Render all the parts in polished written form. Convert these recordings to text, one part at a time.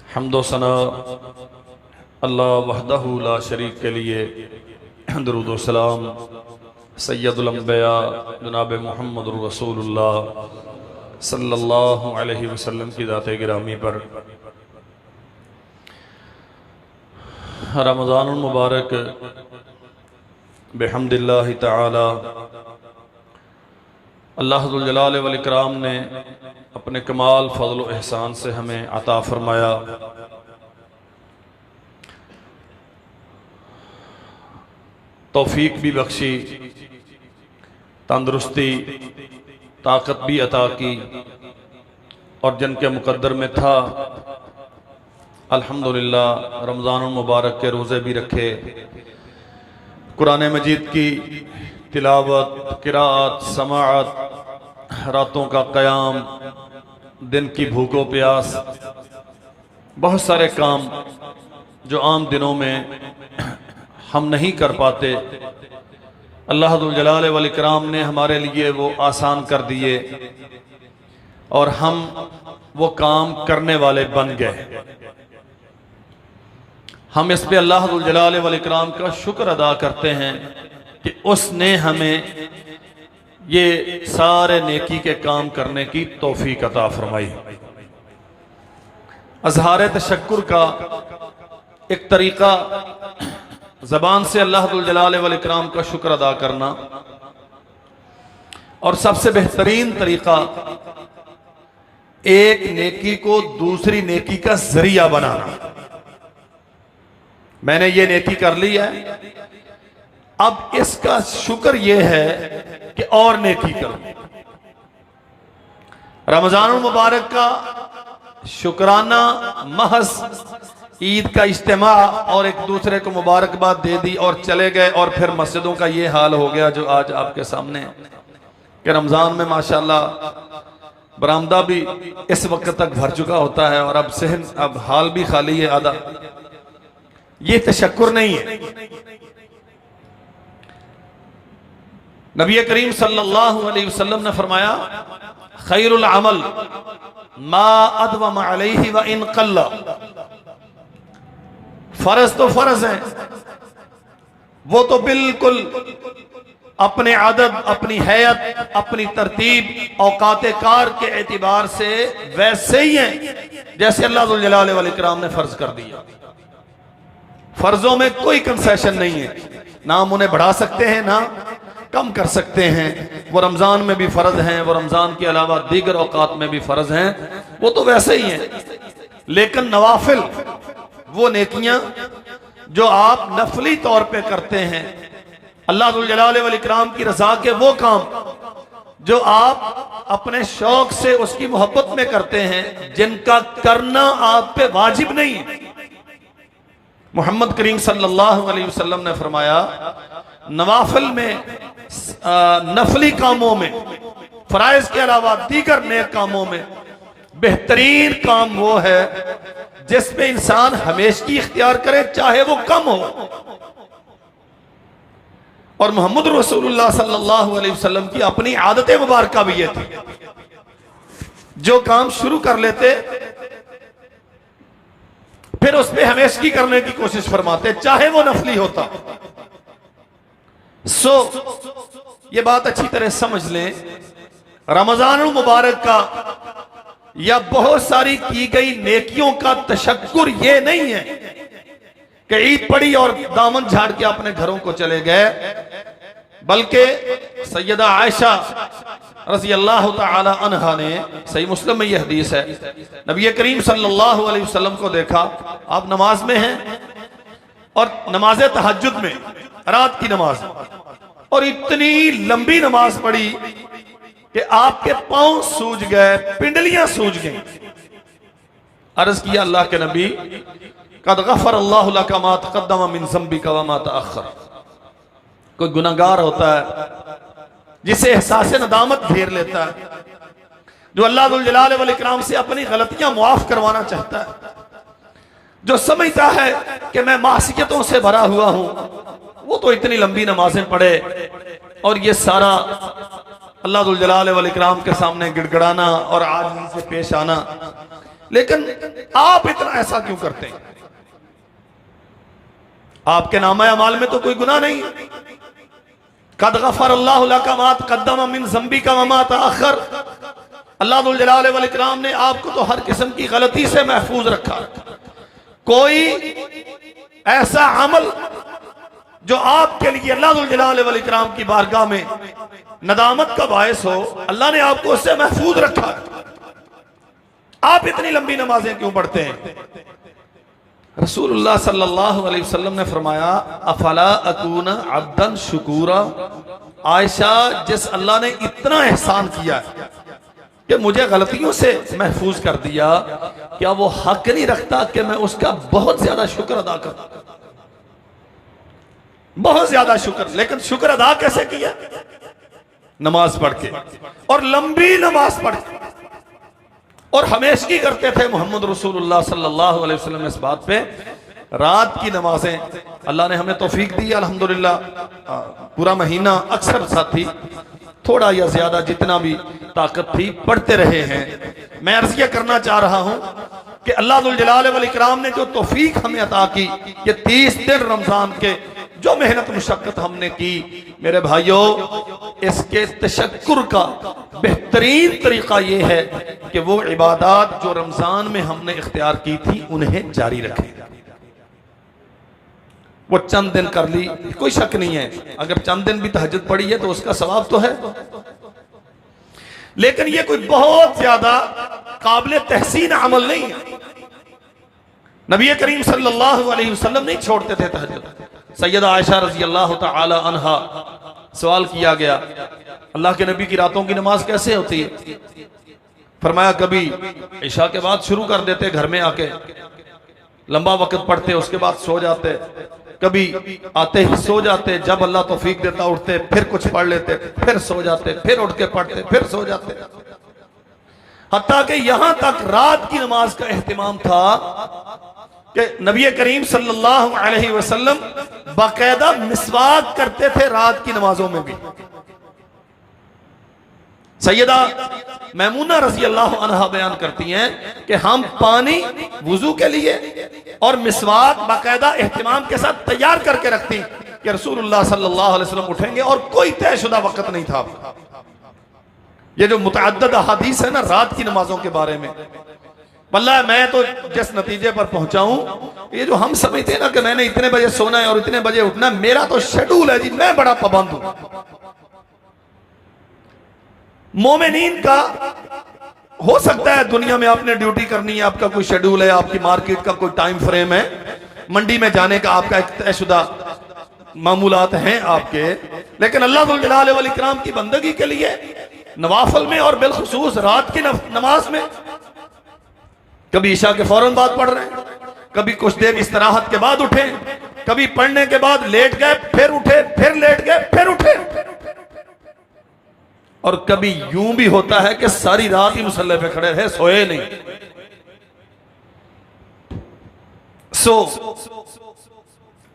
हम्दो सना अल्लाह वहदहू ला शरीक के लिए, दरूद व सलाम सैयदुल अंबिया जनाब मुहम्मद रसूलुल्लाह सल्लल्लाहु अलैहि वसल्लम की ज़ात गिरामी पर रमज़ानुल मुबारक बिहम्दिल्लाहि तआला अल्लाह जुल जलाल वल इकराम ने अपने कमाल फजल व एहसान से हमें अता फरमाया। तौफीक भी बख्शी, तंदुरुस्ती ताकत भी अता की, और जिनके मुकद्दर में था अल्हम्दुलिल्लाह रमज़ानुल मुबारक के रोज़े भी रखे, कुरान मजीद की तिलावत, किरात, समाअत, रातों का क़याम, दिन की भूखों प्यास, बहुत सारे काम जो आम दिनों में हम नहीं कर पाते, अल्लाह जुल जलाल वल इकराम ने हमारे लिए वो आसान कर दिए और हम वो काम करने वाले बन गए। हम इस पे अल्लाह जुल जलाल वल इकराम का शुक्र अदा करते हैं कि उसने हमें ये सारे नेकी के काम करने की तौफीक अता फरमाई। अज़हार तशक्कुर का एक तरीका ज़बान से अल्लाह जुल जलाल वल इकराम का शुक्र अदा करना, और सबसे बेहतरीन तरीका एक नेकी को दूसरी नेकी का जरिया बनाना। मैंने ये नेकी कर ली है, अब इसका शुक्र यह है कि और नेकी करूं। रमज़ानुल मुबारक का शुक्राना महज ईद का इज्तिमा और एक दूसरे को मुबारकबाद दे दी और चले गए, और फिर मस्जिदों का ये हाल हो गया जो आज आपके सामने कि रमज़ान में माशाल्लाह बरामदा भी इस वक्त तक भर चुका होता है और अब सहन अब हाल भी खाली है आधा। ये तशक्कुर नहीं है। नबी करीम सल्लल्लाहु अलैहि वसल्लम ने फरमाया, खैरुल अमल मा अदवम अलैहि व इन कल्ला। फर्ज तो फर्ज है, वो तो बिल्कुल अपने आदत, अपनी हैयत, अपनी तरतीब, औकात कार के एतबार से वैसे ही हैं जैसे अल्लाह जुल जलाल वल इकराम ने फर्ज कर दिया। फर्जों में कोई कंसेशन नहीं है, ना हम उन्हें बढ़ा सकते हैं ना कम कर सकते हैं। वो रमजान में भी फर्ज हैं, वो रमजान के अलावा दीगर औकात में भी फर्ज हैं, वो तो वैसे ही हैं। लेकिन नवाफिल, वो नेकियां जो आप नफली तौर पे करते हैं, अल्लाह जुल जलाल वल इकराम की रजा के वो काम जो आप अपने शौक से उसकी मोहब्बत में करते हैं, जिनका करना आप पे वाजिब नहीं है। मोहम्मद करीम सल्लल्लाहु अलैहि वसल्लम ने फरमाया, नवाफिल में, नफली कामों में, फराइज के अलावा दीगर नेक कामों में बेहतरीन काम वो है जिसमें इंसान हमेशगी इख्तियार करे, चाहे वो कम हो। और मोहम्मद रसूलुल्लाह सल्लल्लाहु अलैहि वसल्लम की अपनी आदत मुबारका भी ये थी, जो काम शुरू कर लेते फिर उसमें हमेशगी करने की कोशिश फरमाते, चाहे वो नफली होता। ये बात अच्छी तरह समझ लें, रमज़ानुल मुबारक का या बहुत सारी की गई नेकियों का तशक्कुर ये नहीं है कि ईद पड़ी और दामन झाड़ के अपने घरों को चले गए, बल्कि सैयदा आयशा रज़ी अल्लाह तआला अन्हा ने, सही मुस्लिम में यह हदीस है, नबी करीम सल्लल्लाहु अलैहि वसल्लम को देखा, आप नमाज में हैं और नमाज तहज्जुद में, रात की नमाज, और इतनी लंबी नमाज पढ़ी कि आपके पांव सूज गए, पिंडलियां सूज गई। अर्ज किया, अल्लाह के नबी, कद गफर अल्लाहु लका मा तक़द्दम मिन ज़ंबिका व मा तअख़्ख़र। कोई गुनाहगार होता है जिसे एहसास नदामत घेर लेता है, जो अल्लाह जुल जलाल वल इकराम से अपनी गलतियां मुआफ करवाना चाहता है, जो समझता है कि मैं मासियतों से भरा हुआ हूं, वो तो इतनी लंबी नमाजें पढ़े और ये सारा अल्लाह जुल जलाल वल इकराम के सामने गिड़गिड़ाना और आजिज़ी से पेश आना, लेकिन आप इतना ऐसा क्यों करते हैं? आपके नामा अमाल में तो कोई गुनाह नहीं। कद गफर अल्लाहु लका मा तक़द्दम मिन ज़ंबिका व मा तअख़्ख़र। अल्लाह दुल जलाल वल इकराम ने आपको तो हर किस्म की गलती से महफूज रखा। कोई ऐसा अमल जो आपके लिए अल्लाह दुल जलाल वल इकराम की बारगाह में नदामत का बायस हो, अल्लाह ने आपको उससे महफूज रखा। आप इतनी लंबी नमाजें क्यों पढ़ते हैं? रसूलुल्लाह सल्लल्लाहु अलैहि वसल्लम ने फरमाया, अफला अकूना अब्दन शुकूरा। आयशा, जिस अल्लाह ने इतना एहसान किया कि मुझे गलतियों से महफूज कर दिया, क्या वो हक नहीं रखता कि मैं उसका बहुत ज्यादा शुक्र अदा करूं? बहुत ज्यादा शुक्र। लेकिन शुक्र अदा कैसे किया? नमाज पढ़ के, और लंबी नमाज पढ़ के। और हमेशगी करते थे मोहम्मद रसूलुल्लाह सल्लल्लाहु अलैहि वसल्लम इस बात पे। रात की नमाजें अल्लाह ने हमें तौफीक दी अल्हम्दुलिल्लाह। पूरा महीना अक्सर साथी थोड़ा या ज्यादा जितना भी ताकत थी पढ़ते रहे हैं। मैं अर्ज़ करना चाह रहा हूं कि अल्लाह दुल जलाल वल इकराम ने जो तौफीक हमें अता की, ये 30 दिन रमजान के जो मेहनत मुशक्कत हमने की, मेरे भाइयों, इसके तशक्कुर का बेहतरीन तरीका यह है कि वो इबादत जो रमजान में हमने इख्तियार की थी उन्हें जारी रखें। वो चंद दिन कर ली, कोई शक नहीं है, अगर चंद दिन भी तहज्जुद पड़ी है तो उसका सवाब तो है, लेकिन ये कोई बहुत ज्यादा काबिल तहसीन अमल नहीं है। नबी करीम सल्लल्लाहु अलैहि वसल्लम नहीं छोड़ते थे तहज्जुद। सैयदा आयशा रजी अल्लाह तआला अन्हा, सवाल किया गया, अल्लाह के नबी की रातों की नमाज कैसे होती है? फरमाया, कभी इशा के बाद शुरू कर देते, घर में आके लंबा वक्त पढ़ते, उसके बाद सो जाते, कभी आते ही सो जाते, जब अल्लाह तौफीक देता उठते, फिर कुछ पढ़ लेते, फिर सो जाते, फिर उठ के पढ़ते, फिर सो जाते। हत्ता कि यहां तक रात की नमाज का एहतिमाम था कि नबी करीम सल्लल्लाहु अलैहि वसल्लम बाकायदा मिसवाक करते थे रात की नमाजों में भी। सैयदा मैमूना रजी अल्लाह अन्हा बयान करती हैं कि हम पानी वुजू के लिए और मिसवाक बाकायदा एहतिमाम के साथ तैयार करके रखती कि रसूलुल्लाह सल्लल्लाहु अलैहि वसल्लम उठेंगे, और कोई तयशुदा वक्त नहीं था। ये जो मुतअद्दिद अहादीस है ना रात की नमाजों के बारे में, वल्लाह मैं तो जिस नतीजे पर पहुंचा हूं, ये जो हम समझते हैं ना कि मैंने इतने बजे सोना है और इतने बजे उठना, मेरा तो शेड्यूल है जी, मैं बड़ा पाबंद हूं। मोमिनीन का हो सकता है दुनिया में आपने ड्यूटी करनी है, आपका कोई शेड्यूल है, आपकी मार्केट का कोई टाइम फ्रेम है, मंडी में जाने का आपका एक तयशुदा मामूलात हैं आपके, लेकिन अल्लाह दुल जलाल वल इकराम की बंदगी के लिए नवाफिल में और बिलखुसूस रात की नमाज में कभी ईशा के फौरन बाद पढ़ रहे हैं, कभी कुछ देर इस्तराहत के बाद उठे, कभी पढ़ने के बाद लेट गए, फिर उठे, फिर लेट गए, फिर उठे, और कभी यूं भी होता है कि सारी रात ही मुसल्ले पे खड़े रहे, सोए नहीं।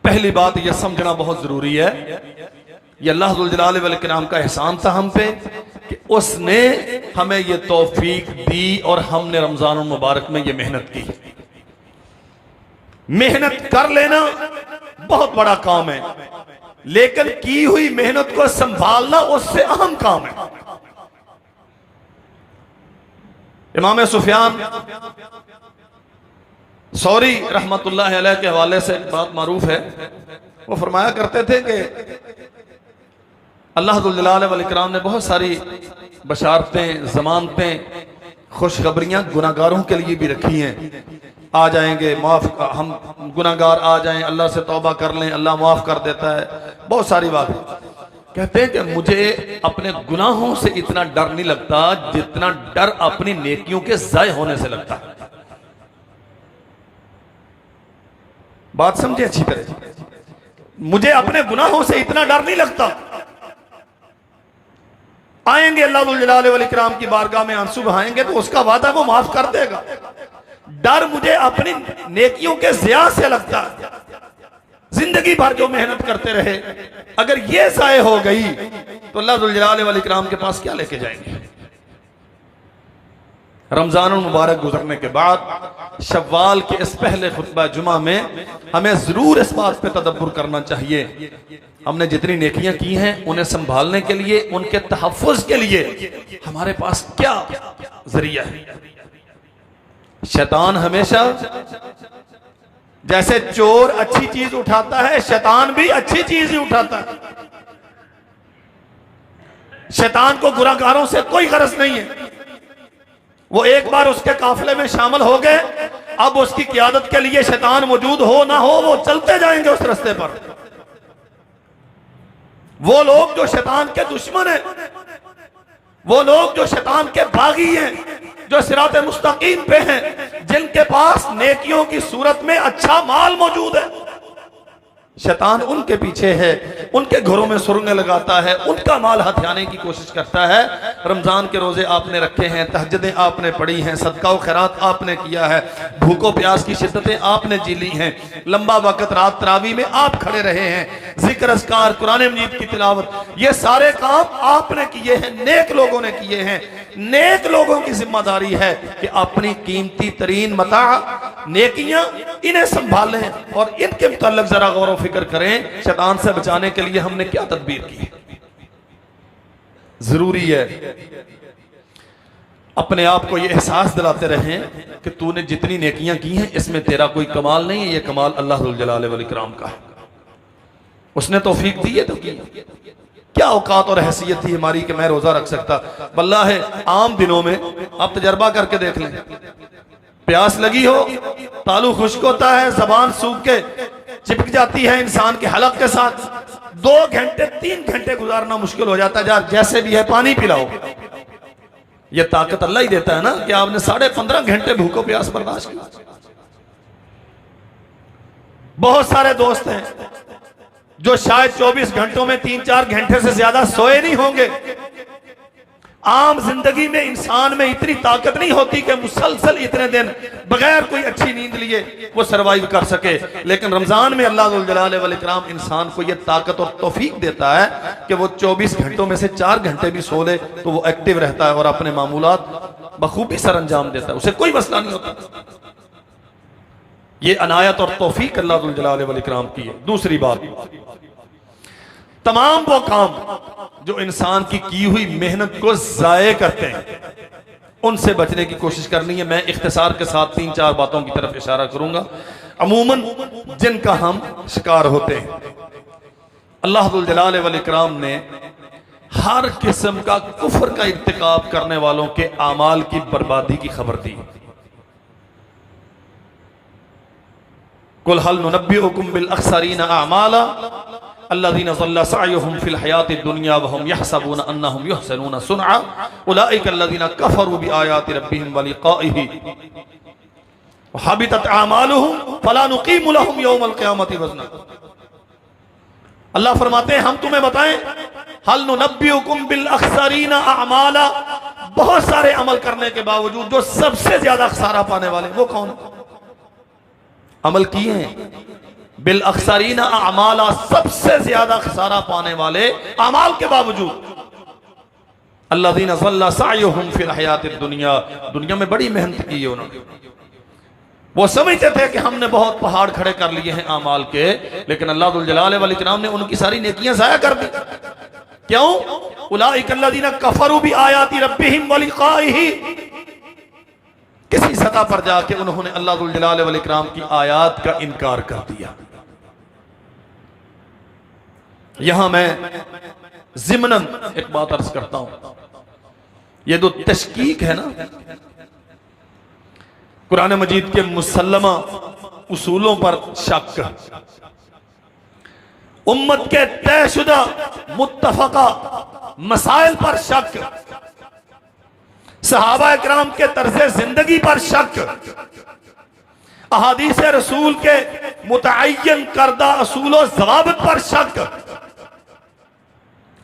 पहली बात यह समझना बहुत जरूरी है, ये अल्लाह जुल जलाल वल इकराम का एहसान था हम पे कि उसने हमें ये तौफीक दी और हमने रमजान मुबारक में ये मेहनत की। मेहनत कर लेना बहुत बड़ा काम है, लेकिन की हुई मेहनत को संभालना उससे अहम काम है। इमाम सुफियान सौरी रहमतुल्लाह अलैह के हवाले से एक बात मारूफ है, वो फरमाया करते थे कि अल्लाह जुल जलाल वल इकराम ने बहुत सारी बशारतें, जमानतें, खुशखबरियां गुनाहगारों के लिए भी रखी हैं। आ जाएंगे माफ, हम गुनाहगार आ जाएं, अल्लाह से तौबा कर लें, अल्लाह माफ कर देता है, बहुत सारी बात। कहते हैं कि मुझे अपने गुनाहों से इतना डर नहीं लगता जितना डर अपनी नेकियों के ज़ाय होने से लगता है। बात समझे अच्छी तरह, मुझे अपने गुनाहों से इतना डर नहीं लगता। आएंगे अल्लाह जुल जलाल वल इकराम की बारगाह में आंसू बहाएंगे तो उसका वादा वो माफ कर देगा। डर मुझे अपनी नेकियों के ज़िया से लगता है। जिंदगी भर जो मेहनत करते रहे, अगर ये ज़ाय हो गई तो अल्लाह जुल जलाल वल इकराम के पास क्या लेके जाएंगे? रमजान मुबारक गुजरने के बाद शव्वाल के इस पहले खुतबा जुमा में हमें जरूर इस बात पे तदब्बुर करना चाहिए, हमने जितनी नेकियां की हैं उन्हें संभालने के लिए, उनके तहफ़्फ़ुज़ के लिए हमारे पास क्या जरिया है। शैतान हमेशा, जैसे चोर अच्छी चीज उठाता है, शैतान भी अच्छी चीज ही उठाता है। शैतान को गुनाहगारों से कोई गरज नहीं है। वो एक बार उसके काफिले में शामिल हो गए, अब उसकी क़ियादत के लिए शैतान मौजूद हो ना हो, वो चलते जाएंगे उस रास्ते पर। वो लोग जो शैतान के दुश्मन हैं, वो लोग जो शैतान के बागी हैं, जो सिरात मुस्तकीम पे हैं, जिनके पास नेकियों की सूरत में अच्छा माल मौजूद है, शैतान उनके पीछे है, उनके घरों में सुरंगें लगाता है, उनका माल हथियाने की कोशिश करता है। रमजान के रोजे आपने रखे हैं, तहज्जुदें आपने पढ़ी हैं, सदका व खैरात आपने किया है, भूखों प्यास की शिद्दतें आपने जी ली हैं, लंबा वक्त रात तरावी में आप खड़े रहे हैं, जिक्र अस्कार कुरान मजीद की तिलावत, ये सारे काम आपने किए हैं, नेक लोगों ने किए हैं। नेक लोगों की जिम्मेदारी है कि अपनी कीमती तरीन मता नेकियां इन्हें संभालें और इनके मुताल्लिक जरा गौर व फिक्र करें, शैतान से बचाने के लिए हमने क्या तदबीर की। जरूरी है अपने आप को यह एहसास दिलाते रहें कि तूने जितनी नेकियां की हैं इसमें तेरा कोई कमाल नहीं है, यह कमाल अल्लाह रुल जलाल वल इकराम का है। उसने तौफीक दी है तो की। क्या औकात और हैसियत थी हमारी कि मैं रोजा रख सकता। बल्ला है आम दिनों में आप तजर्बा करके देख लें, प्यास लगी हो, तालू खुश्क होता है, जबान सूख के चिपक जाती है इंसान के हलक के साथ, 2 घंटे 3 घंटे गुजारना मुश्किल हो जाता है। यार जैसे भी है पानी पिलाओ। ये ताकत अल्लाह ही देता है ना कि आपने 15.5 घंटे भूखो प्यास बर्दाश्त की। बहुत सारे दोस्त हैं जो शायद 24 घंटों में 3-4 घंटे से ज्यादा सोए नहीं होंगे। आम जिंदगी में इंसान में इतनी ताकत नहीं होती कि मुसलसल इतने दिन बगैर कोई अच्छी नींद लिए वो सरवाइव कर सके, लेकिन रमजान में अल्लाह जुल जलाल वल इकराम इंसान को ये ताकत और तौफीक देता है कि वो 24 घंटों में से 4 घंटे भी सो ले तो वो एक्टिव रहता है और अपने मामूलात बखूबी सर अंजाम देता है, उसे कोई मसला नहीं होता। ये अनायत और तौफीक अल्लाह जुल जलाल वल इकराम की है। दूसरी बात, तमाम वो काम जो इंसान की हुई मेहनत को जाये करते हैं उनसे बचने की कोशिश करनी है। मैं इख्तिसार के साथ 3-4 बातों की तरफ इशारा करूंगा, अमूमन जिनका हम शिकार होते हैं। अल्लाह जुल जलाल वल इकराम ने हर किस्म का कुफ्र का इर्तिकाब करने वालों के आमाल की बर्बादी की खबर दी। कुल हल नुनब्बिउकुम बिल अख्सरीना अमाला अल्लज़ीना ज़ल्ला सअयुहुम फिल हयातिद दुनिया व हुम यहसबूना अन्नहुम युहसिनूना सुनअ उलाइका अल्लज़ीना कफ़रू बिआयाति रब्बिहिम व लिक़ाइहि व हबितत अमालुहुम फला नुक़ीमु लहुम यौमल क़ियामति वज़ना। अल्लाह फरमाते हैं हम तुम्हें बताएं, हल नुनब्बिउकुम बिल अख्सरीना अमाला, बहुत सारे अमल करने के बावजूद जो सबसे ज्यादा खसारा पाने वाले वो कौन है? अमल किए हैं बिल अख्सरीना अमाला, सबसे ज्यादा खसारा पाने वाले अमाल के बावजूद। अल्लज़ीना ज़ल्ला सअयुहुम फिल हयातिद दुनिया, दुनिया में बड़ी मेहनत की है उन्होंने। वो समझते थे कि हमने बहुत पहाड़ खड़े कर लिए हैं अमाल के, लेकिन अल्लाह जुल जलाल वल इकराम ने उनकी सारी नेकियां ज़ाया कर दी। क्यों? उलाइका अल्लज़ीना कफ़रू बिआयाति रब्बिहिम व लिक़ाइहि, किसी सतह पर जाके उन्होंने अल्लाह जुल जलाल वल इकराम की आयात का इनकार कर दिया। यहां मैं ज़िमनन एक बात अर्ज करता हूं, ये जो तशकीक है ना कुरान मजीद के मुसल्लमा उसूलों पर शक, उम्मत के तयशुदा मुत्तफका मसाइल पर शक, सहाबा इकराम के तर्ज़े जिंदगी पर शक, अहादीस रसूल के मुतअय्यन करदा असूल व ज़वाबित पर शक,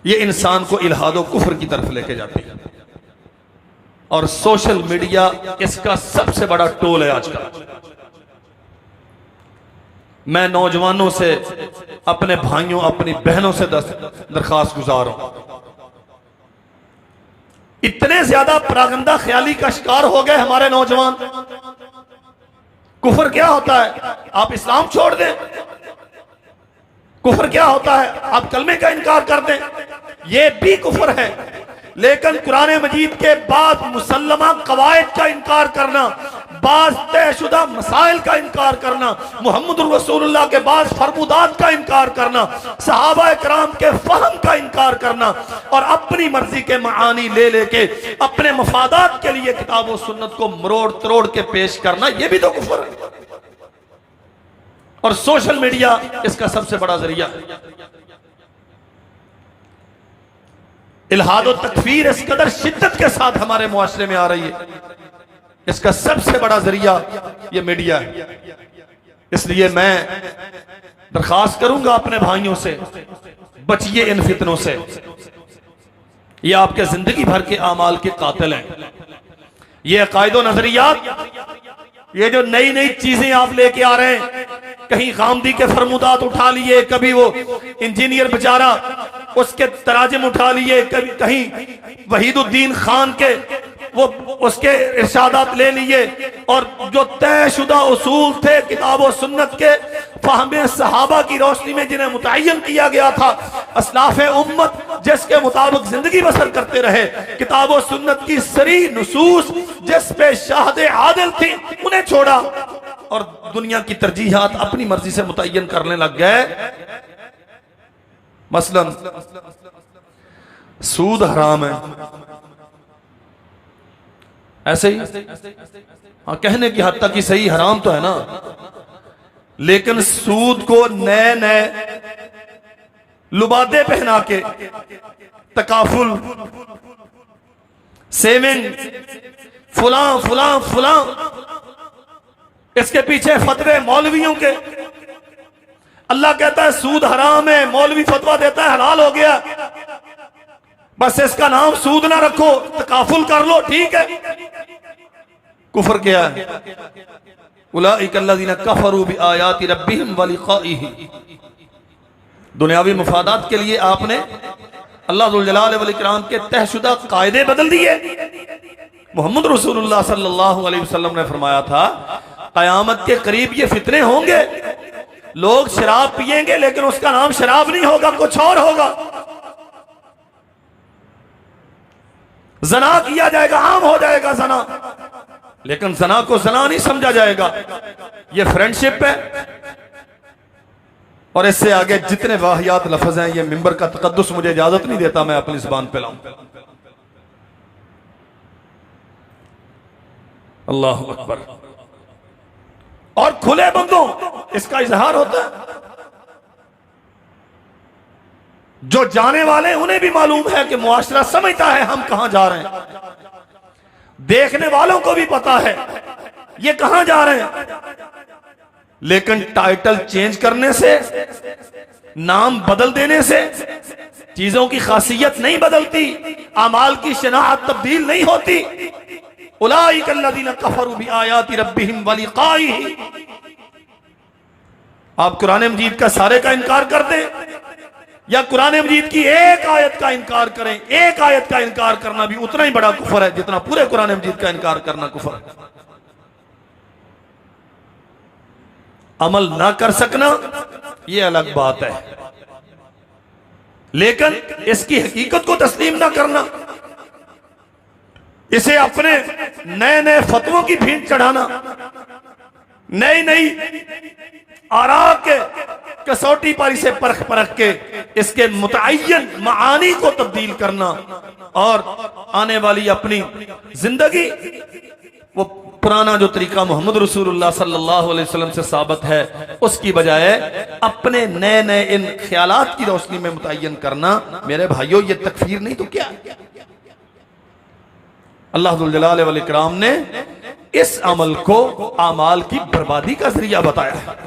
ये इंसान को इल्हाद व कुफ्र की तरफ लेके जाती है। और सोशल मीडिया इसका सबसे बड़ा टोल है आज का। मैं नौजवानों से, अपने भाइयों, अपनी बहनों से दरखास्त गुजार हूं, इतने ज्यादा परागंदा ख्याली का शिकार हो गए हमारे नौजवान। कुफर क्या होता है, आप इस्लाम छोड़ दें। कुफर क्या होता है, आप कलमे का इनकार कर दें, ये भी कुफर है। लेकिन कुरान मजीद के बाद मुसल्लमा कवायद का इनकार करना, बाज तयशुदा मसाइल का इनकार करना, मुहम्मद रसूलुल्लाह के बाद फरमुदात का इनकार करना, सहाबा कराम के फहम का इनकार करना और अपनी मर्जी के मानी ले लेके अपने मफादात के लिए किताब और सुन्नत को मरोड़ तरोड़ के पेश करना, यह भी तो कुफर है। और सोशल मीडिया इसका सबसे बड़ा जरिया है। इल्हाद और तकफीर इस कदर शिद्दत के साथ हमारे मुआशरे में आ रही है, इसका सबसे बड़ा जरिया ये मीडिया है। इसलिए मैं दरखास्त करूंगा अपने भाइयों से, बचिए इन फितनों से, ये आपके जिंदगी भर के आमाल के कातिल हैं। ये अकायदो नजरियात, ये जो नई नई चीजें आप लेके आ रहे हैं, कहीं गामदी के फरमुदात उठा लिए, कभी वो इंजीनियर बेचारा उसके तराजिम उठा लिए, कभी कहीं वहीदुद्दीन खान के वो उसके इरशादात ले लिए, और जो तयशुदा उसूल थे किताब और सुन्नत के फहमे सहाबा की रोशनी में जिन्हें मुतय्यन किया गया था, अस्लाफ़े उम्मत जिसके मुताबिक जिंदगी बसर करते रहे, किताब और सुन्नत की सरी नुसूस जिस पे शाहदे आदिल थी, उन्हें छोड़ा और दुनिया की तरजीहात अपनी मर्जी से मुतय्यन करने लग गए। मसलन सूद हराम है, ऐसे ही हाँ, कहने की हद तक ही सही, हराम तो है ना, लेकिन सूद को नए नए लुबादे पहना के तकाफुल, सेविंग, फुला फुला फुला, इसके पीछे फतवे मौलवियों के। अल्लाह कहता है सूद हराम है, मौलवी फतवा देता है हलाल हो गया, बस इसका नाम सूद ना रखो, तकाफुल कर लो, ठीक है। कुफर क्या है? उलाइकल्लज़ीना कफ़रू बिआयाति रब्बिहिम व लिक़ाइही। दुनियावी मुफादात के लिए आपने अल्लाह जुल जलाल वल इकराम के तहशुदा कायदे बदल दिए। मोहम्मद रसूलुल्लाह सल्लल्लाहु अलैहि वसल्लम ने फरमाया था, क़यामत के करीब ये फितने होंगे, लोग शराब पिएंगे लेकिन उसका नाम शराब नहीं होगा, कुछ और होगा। जना किया जाएगा, आम हो जाएगा जना, लेकिन जना को जना नहीं समझा जाएगा। ये फ्रेंडशिप है। और इससे आगे जितने वाहियात लफ्ज हैं, ये मिंबर का तकद्दुस मुझे इजाजत नहीं देता मैं अपनी जुबान पे लाऊं। अल्लाह अकबर। और खुले बंदों इसका इजहार होता है। जो जाने वाले उन्हें भी मालूम है कि मुआशरा समझता है हम कहां जा रहे हैं, देखने वालों को भी पता है ये कहां जा रहे हैं, लेकिन टाइटल चेंज करने से, नाम बदल देने से चीजों की खासियत नहीं बदलती, अमाल की शनाअत तब्दील नहीं होती। उलाइकल्लज़ीना कफ़रू बिआयाति रब्बिहिम व लिक़ाइही। आप कुरान मजीद का सारे का इनकार कर दें या कुरान मजीद की एक आयत का इनकार करें, एक आयत का इनकार करना भी उतना ही बड़ा कुफर है जितना पूरे कुरान मजीद का इनकार करना कुफर है। अमल ना कर सकना यह अलग बात है, लेकिन इसकी हकीकत को तस्लीम ना करना, इसे अपने नए नए फतवों की भीड़ चढ़ाना, नई नई आरा के कसौटी पर इसे परख परख के इसके मुतअय्यन मानी को तब्दील करना और आने वाली अपनी जिंदगी वो पुराना जो तरीका मोहम्मद रसूलुल्लाह सल्लल्लाहु अलैहि वसल्लम से साबित है उसकी बजाय अपने नए नए इन ख्यालात की रोशनी में मुतय्यन करना, मेरे भाइयों ये तकफीर नहीं तो क्या। अल्लाह जुल जलाल वल इकराम ने इस अमल को आमाल की बर्बादी का जरिया बताया है।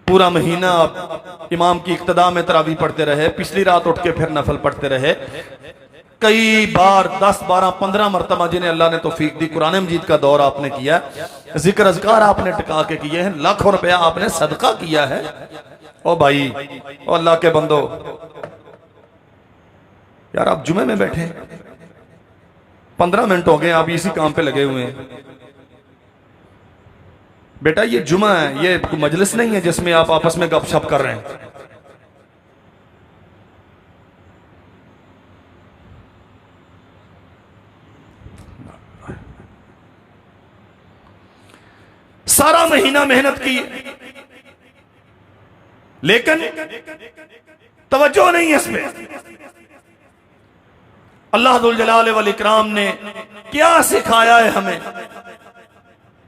पूरा महीना आप इमाम की इक्तदा में तरावी पढ़ते रहे, पिछली रात उठ के फिर नफल पढ़ते रहे, कई बार 10, 12, 15 मरतबा जिन्हें अल्लाह ने तौफीक दी कुरान मजीद का दौर आपने किया, जिक्र अज़कार आपने टिका के किए हैं, लाखों रुपया आपने सदका किया है। ओ भाई, ओ अल्लाह के बंदो, यार आप जुमे में बैठे 15 मिनट हो गए, आप इसी काम पे लगे हुए हैं। बेटा ये जुमा है, ये मजलिस नहीं है जिसमें आप आपस में गपशप कर रहे हैं। सारा महीना मेहनत की, लेकिन तवज्जो नहीं है इसमें। अल्लाह दुल जलाल वल इकराम ने क्या सिखाया है हमें,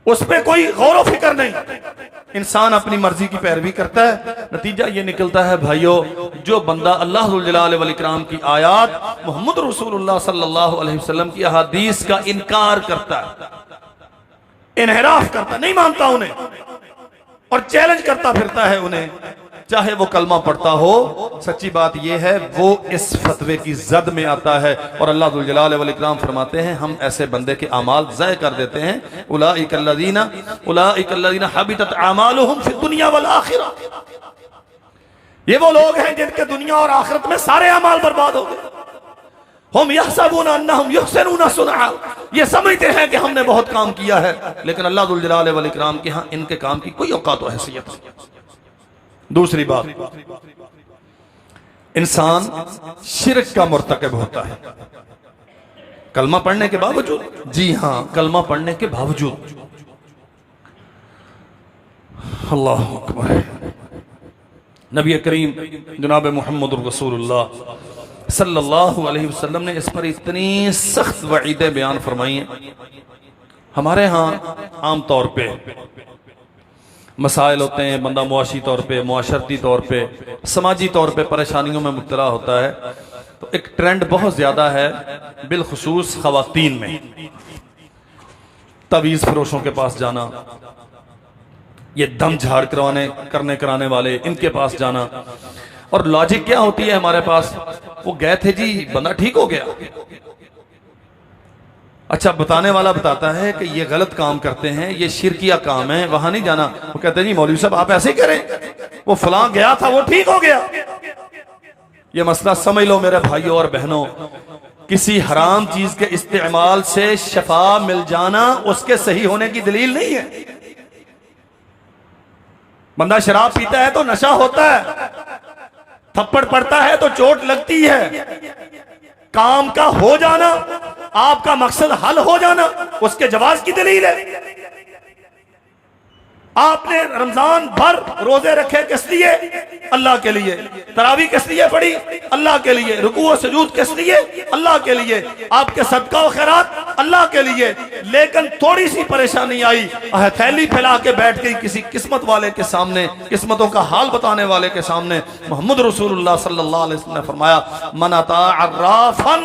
उस पर कोई गौर व फिक्र नहीं। इंसान अपनी मर्जी की पैरवी करता है, नतीजा ये निकलता है भाइयों, जो बंदा अल्लाह दुल जलाल वल इकराम की आयात, मोहम्मद रसूलुल्लाह सल्लल्लाहु अलैहि वसल्लम की अहादीस का इनकार करता है, इनहराफ करता, नहीं मानता उन्हें और चैलेंज करता फिरता है उन्हें, चाहे वो कलमा पढ़ता हो, सच्ची बात यह है वो इस फतवे की जद में आता है। और अल्लाह दुल जलाल वल इकराम फरमाते हैं हम ऐसे बंदे के अमाल ज़ाय कर देते हैं। उलाइकल्लज़ीना हबितत अमालुहुम फिद दुनिया वल आखिरा, ये वो लोग हैं जिनके दुनिया और आखिरत में सारे अमाल बर्बाद हो गए। हम यहसबूना अन्नहुम युहसिनूना सुनआ, ये समझते हैं कि हमने बहुत काम किया है, लेकिन अल्लाह दुल जलाल वल इकराम के यहाँ इनके काम की कोई औकात व हैसियत नहीं। दूसरी बात, इंसान शिरक का मुर्तकब होता है कलमा पढ़ने के बावजूद। जी हां, कलमा पढ़ने के बावजूद। अल्लाह अकबर। नबी करीम जनाब मोहम्मद रसूलुल्लाह सल्लल्लाहु अलैहि वसल्लम ने इस पर इतनी सख्त वईदें बयान फरमाई हैं। हमारे यहाँ आम तौर पे मसाइल होते हैं, बंदा मुआशी तौर पे, मुआशरती तौर पे, समाजी तौर पे परेशानियों में मुब्तला होता है, तो एक ट्रेंड बहुत ज़्यादा है बिलखुसूस ख़वातीन में, तवीज़ फरोशों के पास जाना, ये दम झाड़ कराने वाले इनके पास जाना। और लॉजिक क्या होती है हमारे पास, वो गए थे जी, बंदा ठीक हो गया। अच्छा, बताने वाला बताता है कि ये गलत काम करते हैं, ये शिरकिया काम है, वहां नहीं जाना। वो कहते हैं जी मौलवी साहब आप ऐसे ही करें, वो फलां गया था वो ठीक हो गया। ये मसला समझ लो मेरे भाइयों और बहनों, किसी हराम चीज के इस्तेमाल से शफा मिल जाना उसके सही होने की दलील नहीं है। बंदा शराब पीता है तो नशा होता है, थप्पड़ पड़ता है तो चोट लगती है, काम का हो जाना, आपका मकसद हल हो जाना उसके जवाज की दलील है। आपने रमजान भर रोजे रखे किस लिए? अल्लाह के लिए। तरावी किस लिए पढ़ी? अल्लाह के लिए। रुकू और सुजूद किस लिए? अल्लाह के लिए। आपके सदका और खैरात अल्लाह के लिए। लेकिन थोड़ी सी परेशानी आई, थैली फैला के बैठ गई किसी किस्मत वाले के सामने, किस्मतों का हाल बताने वाले के सामने। मोहम्मद रसूलुल्लाह सल्लल्लाहु अलैहि वसल्लम ने फरमाया मन अता अर्राफन,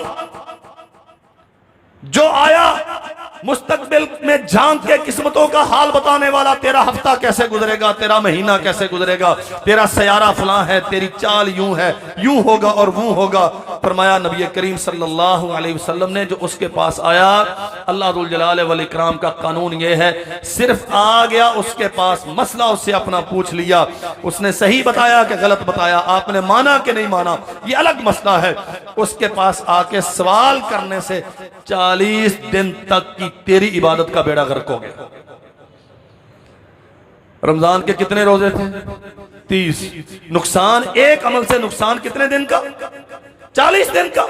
जो आया मुस्तकबिल में झांक के किस्मतों का हाल बताने वाला, तेरा हफ्ता कैसे गुजरेगा, तेरा महीना कैसे गुजरेगा, तेरा सयारा फलां है, तेरी चाल यूं है, यूं होगा और वो होगा। फरमाया नबी करीम सल्लल्लाहु अलैहि वसल्लम ने, जो उसके पास आया, अल्लाह रुल जलाल वल इकराम का कानून ये है, सिर्फ आ गया उसके पास, मसला उससे अपना पूछ लिया, उसने सही बताया कि गलत बताया, आपने माना कि नहीं माना, ये अलग मसला है। उसके पास आके सवाल करने से 40 दिन तक की तेरी इबादत का बेड़ा गर्क हो गया। रमजान के कितने रोजे थे? 30। नुकसान एक अमल से, नुकसान कितने दिन का? 40 दिन का।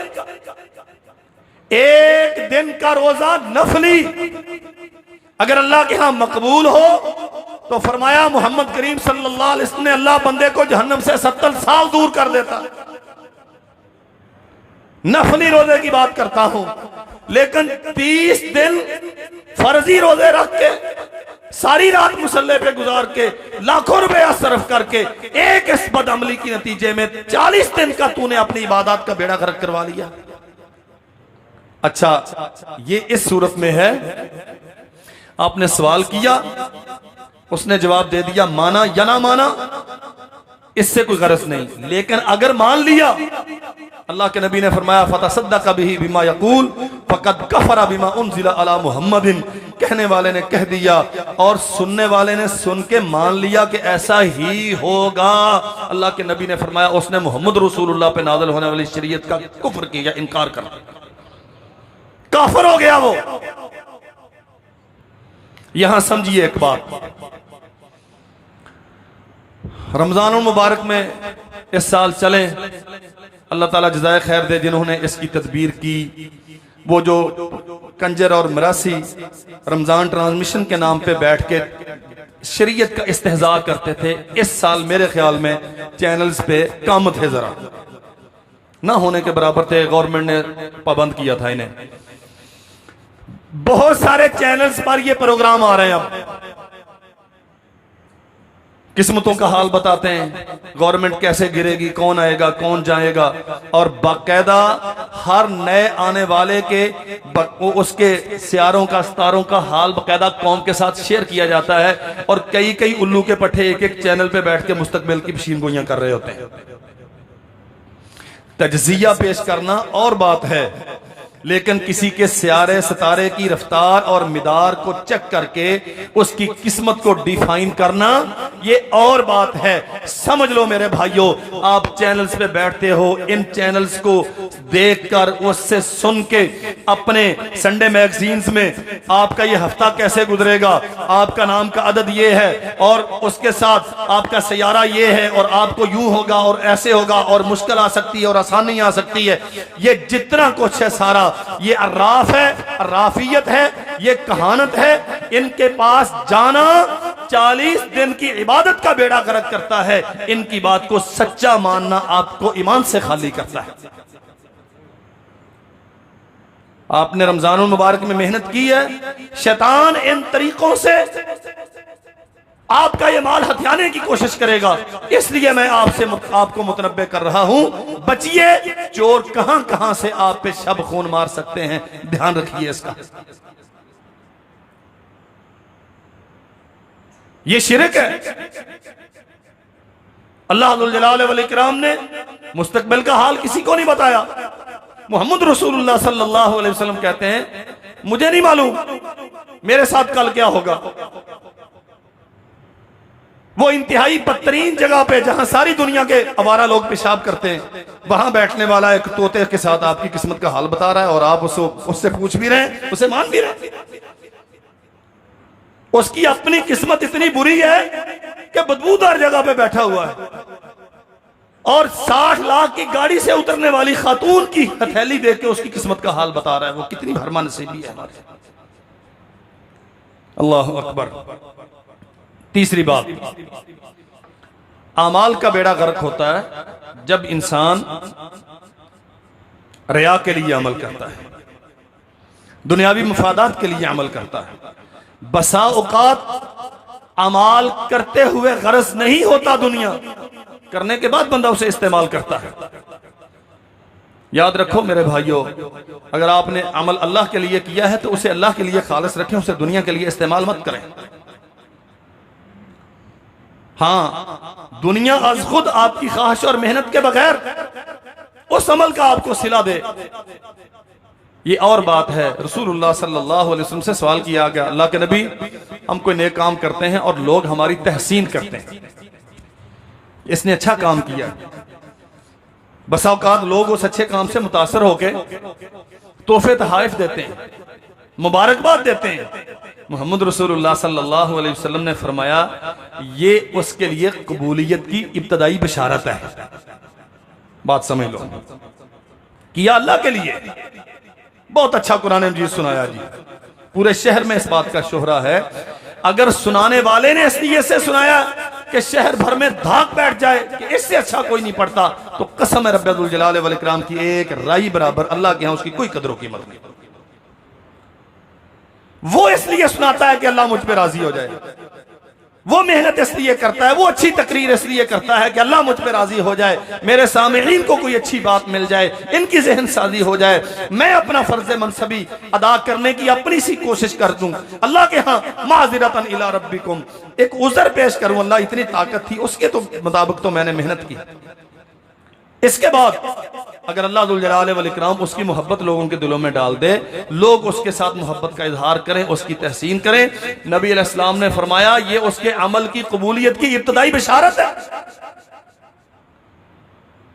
एक दिन का रोजा नफली अगर अल्लाह के यहां मकबूल हो तो फरमाया मोहम्मद करीम सल्लल्लाहु अलैहि वसल्लम ने, अल्लाह बंदे को जहन्नम से 70 साल दूर कर देता। नफली रोजे की बात करता हूं, लेकिन 30 दिन फर्जी रोजे रख के, सारी रात मुसल्ले पे गुजार के, लाखों रुपया सर्फ करके, एक इस बदअमली की नतीजे में 40 दिन का तूने अपनी इबादत का बेड़ा गर्क करवा लिया। अच्छा, ये इस सूरत में है, आपने सवाल किया, उसने जवाब दे दिया, माना या ना माना इससे कोई गरज नहीं। लेकिन अगर मान लिया, अल्लाह के नबी ने फरमाया फतसद्दक़ बिही बिमा यक़ूल फ़क़द कफ़रा बिमा उन्ज़िला अला मुहम्मदिन, कहने वाले ने कह दिया और सुनने वाले ने सुन के मान लिया कि ऐसा ही होगा। अल्लाह के नबी ने फरमाया उसने मोहम्मद रसूलुल्लाह पे नाज़िल होने वाली शरीयत का कुफ्र किया, इनकार कर, काफिर हो गया वो। यहां समझिए एक बात, रमजान मुबारक में इस साल चले, अल्लाह ताला जज़ाए खैर दे जिन्होंने इसकी तदबीर की। वो जो कंजर और मरासी रमजान ट्रांसमिशन के नाम पे बैठ के शरीयत का इस्तेहज़ा करते थे, इस साल मेरे ख्याल में चैनल्स पे कम थे, जरा ना होने के बराबर थे। गवर्नमेंट ने पाबंद किया था इन्हें। बहुत सारे चैनल्स पर ये प्रोग्राम आ रहे हैं, अब किस्मतों का हाल बताते हैं, गवर्नमेंट कैसे गिरेगी, कौन आएगा कौन जाएगा, और बाकायदा हर नए आने वाले के उसके सियारों का सितारों का हाल बाकायदा कौम के साथ शेयर किया जाता है। और कई कई उल्लू के पट्टे एक एक चैनल पे बैठ के मुस्तकबिल की पेशीन गोइयां कर रहे होते हैं। तजजिया पेश करना और बात है, लेकिन किसी के सियारे सितारे की रफ्तार और मिदार को चेक करके उसकी किस्मत को डिफाइन करना ये और बात है। समझ लो मेरे भाइयों, आप चैनल्स पे बैठते हो, इन चैनल्स को देखकर उससे सुन के अपने संडे मैगजीन्स में आपका ये हफ्ता कैसे गुजरेगा, आपका नाम का अदद ये है और उसके साथ आपका सयारा ये है और आपको यूं होगा और ऐसे होगा और मुश्किल आ सकती है और आसानी आ सकती है, ये जितना कुछ है सारा ये अर्राफ है, अर्राफियत है, ये कहानत है। इनके पास जाना 40 दिन की इबादत का बेड़ा गर्क करता है। इनकी बात को सच्चा मानना आपको ईमान से खाली करता है। आपने रमजान मुबारक में मेहनत की है, शैतान इन तरीकों से आपका ये माल हथियाने की कोशिश करेगा। इसलिए मैं आपको मुतनब्बे कर रहा हूं, बचिए, चोर कहां कहां से आप पे शब खून मार सकते हैं, ध्यान रखिए इसका। ये शिरक है। अल्लाह जुल जलाल वल इकराम ने मुस्तकबिल का हाल किसी को नहीं बताया। मोहम्मद रसूलुल्लाह सल्लल्लाहु अलैहि वसल्लम कहते हैं मुझे नहीं मालूम मेरे साथ कल क्या होगा। वो इंतहाई बदतरीन जगह पे जहां सारी दुनिया के आवारा लोग पेशाब करते हैं, वहां बैठने वाला एक तोते के साथ आपकी किस्मत का हाल बता रहा है और आप उससे पूछ भी रहे हैं, उसे मान भी रहे हैं। उसकी अपनी किस्मत इतनी बुरी है कि बदबूदार जगह पे बैठा हुआ है और 60 लाख की गाड़ी से उतरने वाली खातून की हथेली देख के उसकी किस्मत का हाल बता रहा है। वो कितनी भरमा नसीबी है हमारे। अल्लाह अकबर। तीसरी बात, आमाल का बेड़ा गर्क होता है जब इंसान रिया के लिए अमल करता है, दुनियावी मुफादात के लिए अमल करता है। बसा औकात अमाल करते हुए गरज नहीं होता, दुनिया करने के बाद बंदा उसे इस्तेमाल करता है। याद रखो मेरे भाइयों, अगर आपने अमल अल्लाह के लिए किया है तो उसे अल्लाह के लिए खालिस रखें, उसे दुनिया के लिए इस्तेमाल मत करें। हाँ, दुनिया अज खुद आपकी ख्वाहिश और मेहनत के बगैर उस अमल का आपको सिला दे, ये और बात है। रसूलुल्लाह सल्लल्लाहु अलैहि वसल्लम से सवाल किया गया, अल्लाह के नबी हम कोई नेक काम करते हैं और लोग हमारी तहसीन करते हैं, इसने अच्छा काम किया। बसा औकात लोग उस अच्छे काम से मुतासर होके तोहफे तहाइफ देते हैं, मुबारकबाद देते हैं। मोहम्मद रसूलुल्लाह सल्लल्लाहु अलैहि वसल्लम ने फरमाया ये उसके लिए कबूलियत की इब्तदाई बशारत है। बात समझ लो, किया अल्लाह के लिए, बहुत अच्छा कुरान मजीद सुनाया जी, पूरे शहर में इस बात का शोहरा है। अगर सुनाने वाले ने इसलिए से सुनाया कि शहर भर में धाक बैठ जाए कि इससे अच्छा कोई नहीं पढ़ता, तो कसम है रब्बुल जलाल वल इकराम की एक राई बराबर अल्लाह के यहां उसकी कोई कदर कीमत नहीं। वो इसलिए सुनाता है कि अल्लाह मुझ पे राजी हो जाए, वो मेहनत इसलिए करता है, वो अच्छी तकरीर इसलिए करता है कि अल्लाह मुझ पे राजी हो जाए, मेरे सामईन को कोई अच्छी बात मिल जाए, इनकी जहन साजी हो जाए, मैं अपना फर्ज मनसबी अदा करने की अपनी सी कोशिश कर दूं, अल्लाह के यहाँ माज़िरतन इला रब्बिकुम, एक उज़र पेश करूं, अल्लाह इतनी ताकत थी उसके तो मुताबिक तो मैंने मेहनत की, इसके बाद अगर अल्लाह जुल जलाल वल इकराम उसकी मोहब्बत लोगों के दिलों में डाल दे, लोग उसके साथ मोहब्बत का इजहार करें, उसकी तहसीन करें, नबी अलैहिस्सलाम ने फरमाया ये उसके अमल की कबूलियत की इब्तदाई बिशारत है।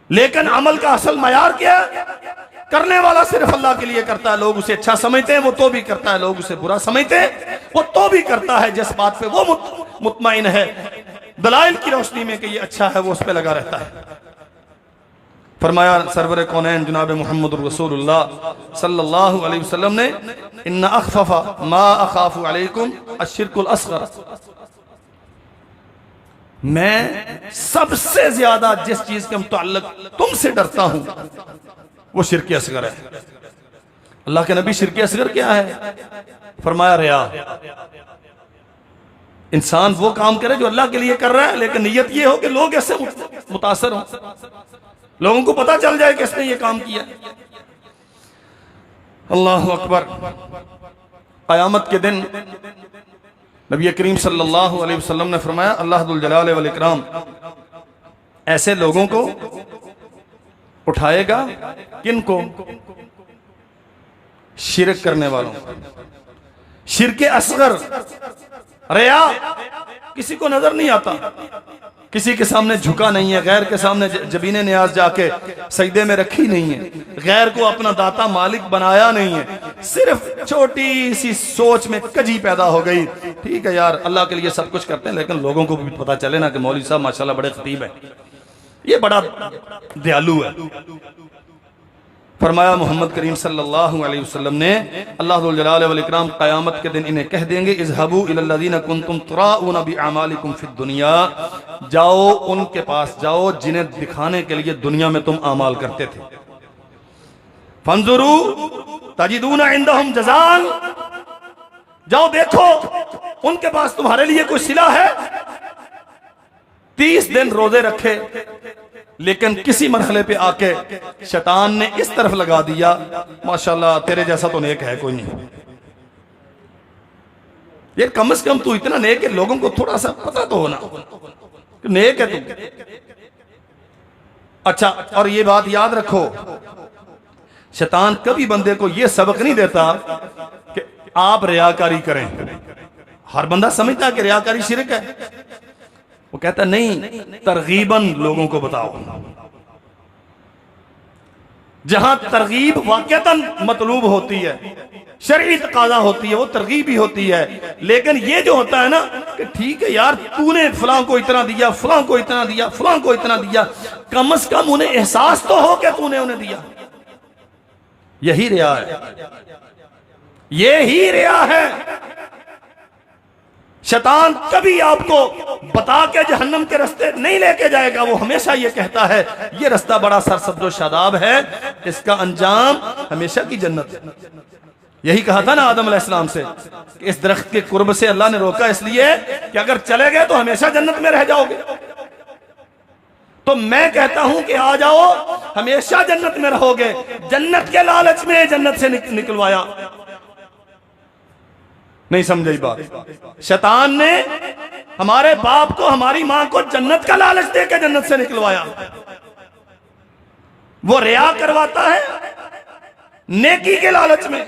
लेकिन अमल का असल मयार क्या है? करने वाला सिर्फ अल्लाह के लिए करता है, लोग उसे अच्छा समझते हैं वो तो भी करता है, लोग उसे बुरा समझते हैं वो तो भी करता है। जिस बात पे वो मुतमईन है दलाइल की रोशनी में कि ये अच्छा है, वो उस पर लगा रहता है। फरमाया सरवर कौनैन जनाब मोहम्मद रसूलुल्लाह सल्लल्लाहु अलैहि वसल्लम ने, इन्ना अखफफा मा अखाफु अलैकुम अश्शिरकुल असगर, मैं सबसे ज्यादा जिस चीज के मुताल्लिक तुमसे डरता हूं वो शिर्क असगर है। अल्लाह के नबी शिर्क असगर क्या है? फरमाया रिया। इंसान वो काम करे जो अल्लाह के लिए कर रहा है, लेकिन नियत ये हो कि लोग ऐसे मुतासर हों, लोगों को पता चल जाए कि इसने ये काम किया। अल्लाह अकबर। क़यामत के दिन नबी करीम सल्लल्लाहु अलैहि वसल्लम ने फरमाया, अल्लाह जुल जलाल वल इकराम ऐसे लोगों को उठाएगा, किन को? शिरक करने वालों। शिरक असगर, रिया, किसी को नजर नहीं आता, किसी के सामने झुका नहीं है, गैर के सामने जबीने न्याज जाके सजदे में रखी नहीं है, गैर को अपना दाता मालिक बनाया नहीं है, सिर्फ छोटी सी सोच में कजी पैदा हो गई। ठीक है यार, अल्लाह के लिए सब कुछ करते हैं, लेकिन लोगों को भी पता चले ना कि मौलवी साहब माशाल्लाह बड़े खतीब है, ये बड़ा दयालु है। फरमाया मोहम्मद करीम सल्लल्लाहु अलैहि वसल्लम ने, अल्लाह जुल जलाल वल इकराम क़यामत के दिन इन्हें कह देंगे, इज़हबू इलल्लज़ीना कुंतुम तुराऊना बिअमालिकुम फिद दुनिया, जाओ उनके पास जाओ जिन्हें दिखाने के लिए दुनिया में तुम अमाल करते थे। फंजुरू तजिदूना इंदहुम जज़ान, जाओ देखो उनके पास तुम्हारे लिए कोई सिला है। 30 दिन रोजे रखे, लेकिन किसी मरहले पे आके शैतान ने इस तरफ लगा दिया, माशाल्लाह तेरे जैसा तो नेक है कोई नहीं, ये कम से कम तू इतना नेक है, लोगों को थोड़ा सा पता तो होना कि नेक है तू। अच्छा, और ये बात याद रखो, शैतान कभी बंदे को ये सबक नहीं देता कि आप रियाकारी करें। हर बंदा समझता है कि रियाकारी शिरक है, वो कहता नहीं, तरगीबन लोगों को बताओ। जहां तरगीब वाकईतन मतलूब होती है, शरई तकाजा होती है, वो तरगीब ही होती है। लेकिन ये जो होता है ना कि ठीक है यार, तूने फलां को इतना दिया, फलां को इतना दिया, फलां को इतना दिया, कम से कम उन्हें एहसास तो हो कि तूने उन्हें दिया। यही रिया है, यही रिया है। शैतान कभी आपको बता के जहन्नम के रास्ते नहीं लेके जाएगा, वो हमेशा ये कहता है ये रास्ता बड़ा सरसब्ज़ो शादाब है, इसका अंजाम हमेशा की जन्नत है। यही कहा था ना आदम अलैहिस्सलाम से, इस दरख्त के कुर्ब से अल्लाह ने रोका इसलिए कि अगर चले गए तो हमेशा जन्नत में रह जाओगे। तो मैं कहता हूं कि आ जाओ, हमेशा जन्नत में रहोगे। जन्नत के लालच में जन्नत से निकलवाया, नहीं समझे बात। शैतान ने हमारे बाप को, हमारी मां को जन्नत का लालच देकर जन्नत से निकलवाया। वो रिया करवाता है नेकी के लालच में।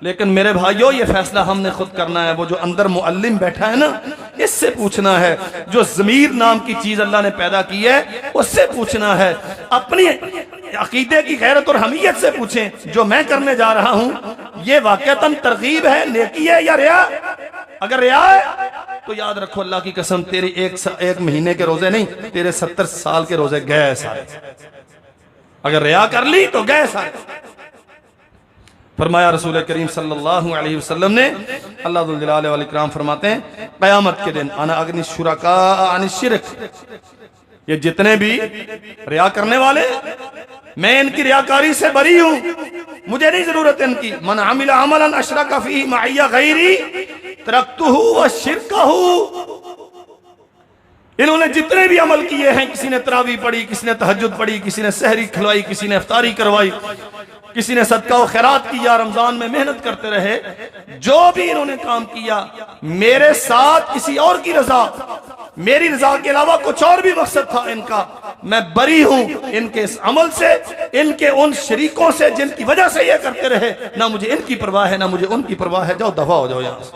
लेकिन मेरे भाइयों, ये फैसला हमने खुद करना है। वो जो अंदर मुअल्लिम बैठा है ना, इससे पूछना है। जो ज़मीर नाम की चीज अल्लाह ने पैदा की है, उससे पूछना है। अपनी अकीदे की गैरत और हमीयत से पूछें, जो मैं करने जा रहा हूं ये वाकईतन तरगीब है, नेकी है या रिया? अगर रिया है तो याद रखो, अल्लाह की कसम, तेरे एक महीने के रोजे नहीं, तेरे 70 साल के रोजे गए सारे। अगर रिया कर ली तो गए सारे। फरमाया रसूल करीम सल्लल्लाहु अलैहि वसल्लम ने, अल्लाह जुल जलाल वल इकराम फरमाते हैं, क़यामत के दिन अना अग्नि शुरका अन शिरक, ये जितने भी रिया करने वाले, मैं इनकी रियाकारी से बरी हूं, मुझे नहीं जरूरत है इनकी। मन अमिला अमलन अशरका फीही मअय्या गैरी तरक्तुहु व शिरकहु, इन्होंने जितने भी अमल किए हैं, किसी ने तरावी पढ़ी, किसी ने तहज्जुद पढ़ी, किसी ने सहरी खिलवाई, किसी ने इफ्तारी करवाई, किसी ने सदका व खैरात किया, रमजान में मेहनत करते रहे, जो भी इन्होंने काम किया मेरे साथ किसी और की रजा, मेरी रजा के अलावा कुछ और भी मकसद था इनका, मैं बरी हूं इनके इस अमल से, इनके उन शरीकों से जिनकी वजह से ये करते रहे। ना मुझे इनकी परवाह है ना मुझे उनकी परवाह है, जाओ दफा हो जाओ यहां से।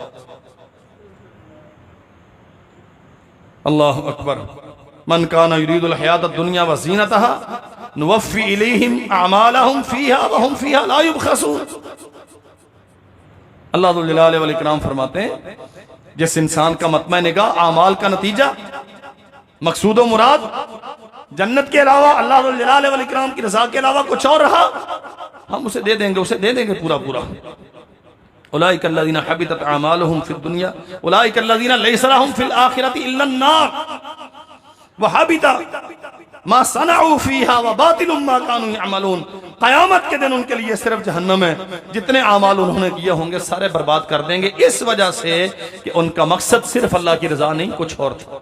अल्लाह अकबर। मन काना युरीदुल हयात दुनिया व ज़ीनतहा नुवफ़्फ़ी इलैहिम अमालहुम फ़ीहा व हुम फ़ीहा ला युबख़सून। अल्लाह ज़ुल जलाल वल इकराम फरमाते हैं, जिस इंसान का मतमा निगाह आमाल का नतीजा, मकसूद व मुराद जन्नत के अलावा, अल्लाह ज़ुल जलाल वल इकराम की रज़ा के अलावा कुछ और रहा, हम उसे दे देंगे पूरा पूरा। उलाइका अल्लज़ीना हबितत अमालुहुम फिद दुनिया उलाइका अल्लज़ीना लैसा लहुम फिल आखिरति इल्ला अन्नार व हबिता मा सनअू फीहा व बातिलुम मा कानू यअमलून। क़यामत के दिन उनके लिए सिर्फ जहन्नम है, जितने आमाल उन्होंने किए होंगे सारे बर्बाद कर देंगे, इस वजह से कि उनका मकसद सिर्फ अल्लाह की रजा नहीं कुछ और था।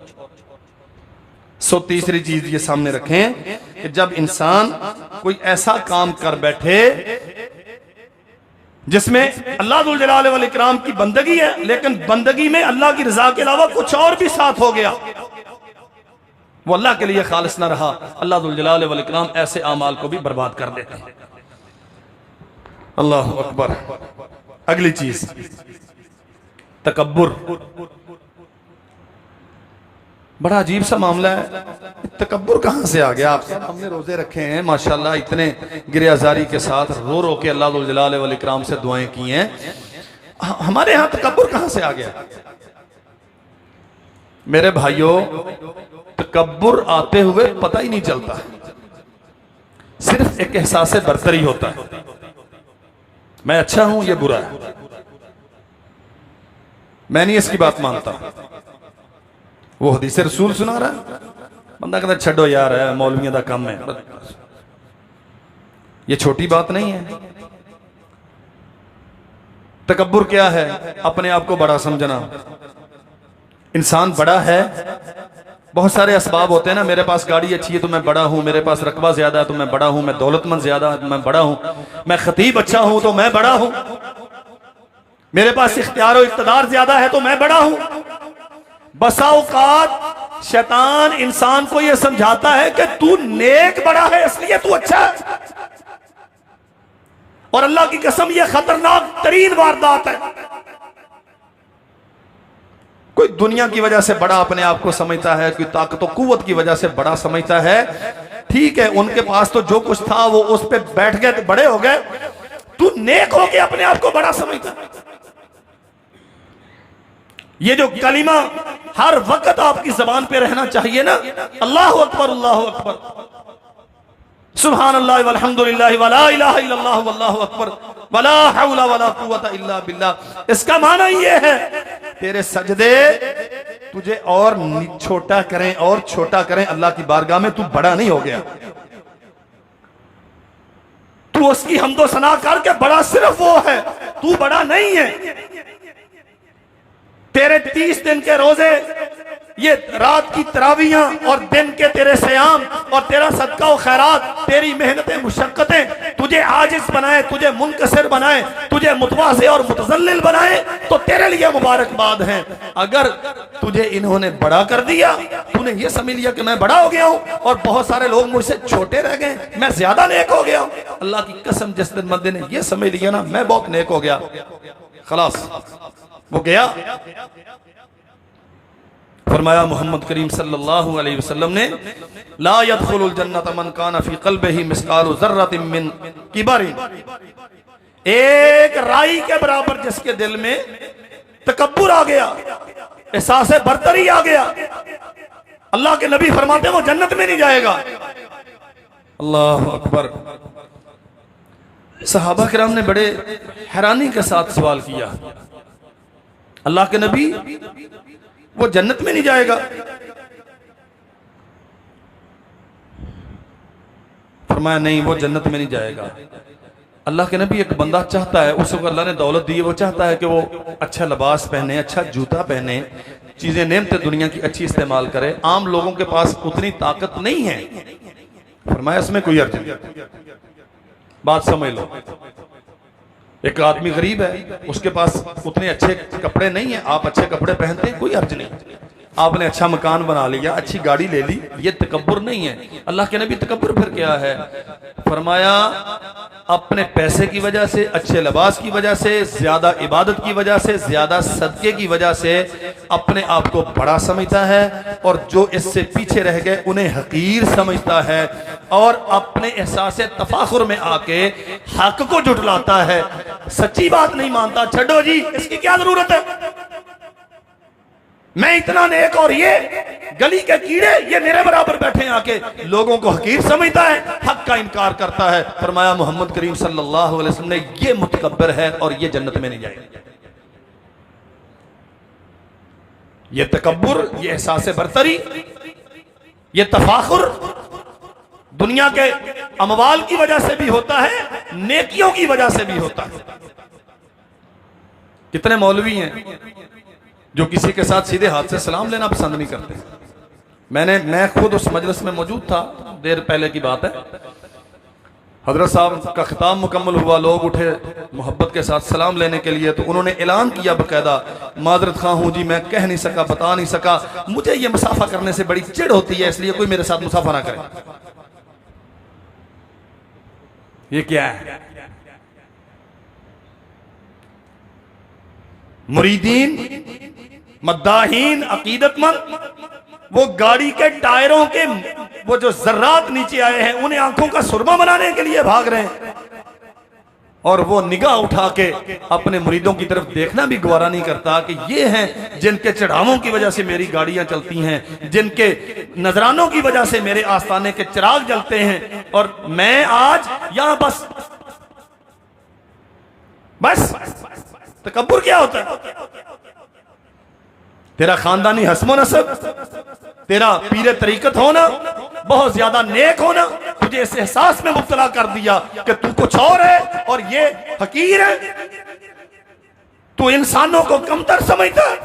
सो तीसरी चीज ये सामने रखें कि जब इंसान कोई ऐसा काम कर बैठे जिसमें अल्लाह दुल जलाल वल इकराम की बंदगी है, लेकिन बंदगी में अल्लाह की रजा के अलावा कुछ और भी साथ हो गया, वो अल्लाह के लिए खालिस ना रहा, अल्लाह दुल जलाल वल इकराम ऐसे आमाल को भी बर्बाद कर देते हैं। अल्लाह अकबर। अगली चीज तकब्बुर। बड़ा अजीब सा मामला है, तकब्बुर कहां से आ गया? आप हमने रोजे रखे हैं माशाल्लाह, इतने गिरियाजारी के साथ रो रो के अल्लाह दुल जलाल वल इकराम से दुआएं की हैं, हमारे यहां तकब्बुर कहां से आ गया? मेरे भाइयों, तकब्बुर आते हुए पता ही नहीं चलता, सिर्फ एक एहसास बरतरी होता है, मैं अच्छा हूं ये बुरा है, मैं नहीं इसकी बात मानता। वो हदीस रसूल सुना रहा है, बंदा कहता छड्डो यार है मौलवियों का काम है, ये छोटी बात नहीं है। तकब्बुर क्या है? अपने आप को बड़ा समझना। इंसान बड़ा है, बहुत सारे असबाब होते हैं ना, मेरे पास गाड़ी अच्छी है तो मैं बड़ा हूं, मेरे पास रकबा ज्यादा है तो मैं बड़ा हूं, मैं दौलतमंद ज्यादा है तो मैं बड़ा हूं, मैं खतीब अच्छा हूं तो मैं बड़ा हूं, मेरे पास इख्तियार और इख्तिदार ज्यादा है तो मैं बड़ा हूं। बसा औकात शैतान इंसान को यह समझाता है कि तू नेक बड़ा है इसलिए तू अच्छा है, और अल्लाह की कसम यह खतरनाक तरीन वारदात है। कोई दुनिया की वजह से बड़ा अपने आप को समझता है, कोई ताकत और कुव्वत की वजह से बड़ा समझता है, ठीक है, उनके पास तो जो कुछ था वो उस पे बैठ गए तो बड़े हो गए, तू नेक हो के अपने आप को बड़ा समझता है। ये जो कलिमा हर वक्त आपकी जबान पे रहना चाहिए ना, अल्लाह अकबर अल्लाह अकबर, सुभान अल्लाह वल्हम्दुलिल्लाह वला इलाहा इल्लल्लाह वल्लाहु अकबर वला हौला वला कुव्वता इल्ला बिल्लाह। इसका माना ये है तेरे सजदे तुझे और छोटा करें और छोटा करें अल्लाह की बारगाह में, तू बड़ा नहीं हो गया। तू उसकी हम्दो सना करके बड़ा सिर्फ वो है, तू बड़ा नहीं है। तेरे 30 दिन के रोजे, ये रात की तरावियां और दिन के तेरे सयाम और तेरा सदका और खैरात, तेरी मेहनतें मुशक्कतें तुझे आजिज बनाए, तुझे मुनकसिर बनाए, तुझे मुतवाज़े और मुतज़ल्लिल बनाए, तो तेरे लिए मुबारकबाद है। अगर तुझे इन्होंने बड़ा कर दिया, तूने ये समझ लिया कि मैं बड़ा हो गया हूं और बहुत सारे लोग मुझसे छोटे रह गए, मैं ज्यादा नेक हो गया हूं, अल्लाह की कसम जिस दिन बंदे ने ये समझ लिया ना मैं बहुत नेक हो गया, खलास वो गया। फरमाया मोहम्मद करीम सल्लल्लाहु अलैहि वसल्लम ने, ला यदखुलुल जन्नत मन काना फी क़ल्बिही मिस्क़ालु ज़र्रतिन मिन किबरिन, एक राई के बराबर जिसके दिल में तकब्बुर आ गया, एहसास बरतरी आ गया, अल्लाह के नबी फरमाते वो जन्नत में नहीं जाएगा। अल्लाह अकबर। सहाबा किराम ने बड़े हैरानी के साथ सवाल किया, अल्लाह के नबी वो जन्नत में नहीं जाएगा? फरमाया नहीं, वो जन्नत में नहीं जाएगा। अल्लाह के नबी, एक बंदा चाहता है, उसको अल्लाह ने दौलत दी है, वो चाहता है कि वो अच्छा लिबास पहने, अच्छा जूता पहने, चीजें नेमते दुनिया की अच्छी इस्तेमाल करे, आम लोगों के पास उतनी ताकत नहीं है। फरमाया इसमें कोई अर्ज नहीं, बात समझ लो। एक आदमी गरीब है, उसके पास उतने अच्छे कपड़े नहीं है, आप अच्छे कपड़े पहनते हैं, कोई अर्ज नहीं। आपने अच्छा मकान बना लिया, अच्छी गाड़ी ले ली, ये तकब्बुर नहीं है। अल्लाह के नबी तकब्बुर फिर क्या है? फरमाया अपने पैसे की वजह से, अच्छे लिबास की वजह से, ज्यादा इबादत की वजह से, ज्यादा सदके की वजह से अपने आप को बड़ा समझता है और जो इससे पीछे रह गए उन्हें हकीर समझता है और अपने एहसास तफाखुर में आके हक को जुटलाता है, सच्ची बात नहीं मानता। छोड़ो जी, इसकी क्या जरूरत है, मैं इतना नेक और ये गली के कीड़े ये मेरे बराबर बैठे हैं आके। लोगों को हकीर समझता है, हक का इनकार करता है। फरमाया मोहम्मद करीम सल्लल्लाहु अलैहि वसल्लम ने, ये मुतकब्बिर है और ये जन्नत में नहीं जाएगा। ये तकब्बुर, ये एहसास बरतरी, ये तफाखुर दुनिया के अमवाल की वजह से भी होता है, नेकियों की वजह से भी होता है। कितने मौलवी हैं जो किसी के साथ सीधे हाथ से सलाम लेना पसंद नहीं करते। मैं खुद उस मजलिस में मौजूद था, देर पहले की बात है। हजरत साहब का खिताब मुकम्मल हुआ, लोग उठे मोहब्बत के साथ सलाम लेने के लिए, तो उन्होंने ऐलान किया बकायदा, माजरत खां हूं जी, मैं कह नहीं सका, बता नहीं सका, मुझे ये मुसाफा करने से बड़ी चिढ़ होती है, इसलिए कोई मेरे साथ मुसाफा ना करे। ये क्या है? मुरीदीन, मद्दाहीन, अकीदतमंद, वो गाड़ी के टायरों के वो जो जर्रात नीचे आए हैं उन्हें आंखों का सुरमा बनाने के लिए भाग रहे हैं और वो निगाह उठा के अपने मुरीदों की तरफ देखना भी गवारा नहीं करता कि ये हैं जिनके चढ़ावों की वजह से मेरी गाड़ियां चलती हैं, जिनके नजरानों की वजह से मेरे आस्थाने के चिराग जलते हैं, और मैं आज यहां बस तकब्बुर क्या होता है? तेरा खानदानी हस्मो नसब, तेरा पीरे तरीकत होना, बहुत ज्यादा नेक होना तुझे इस एहसास में मुब्तला कर दिया कि तू कुछ और है और ये हकीर है। तू इंसानों को कमतर समझता है,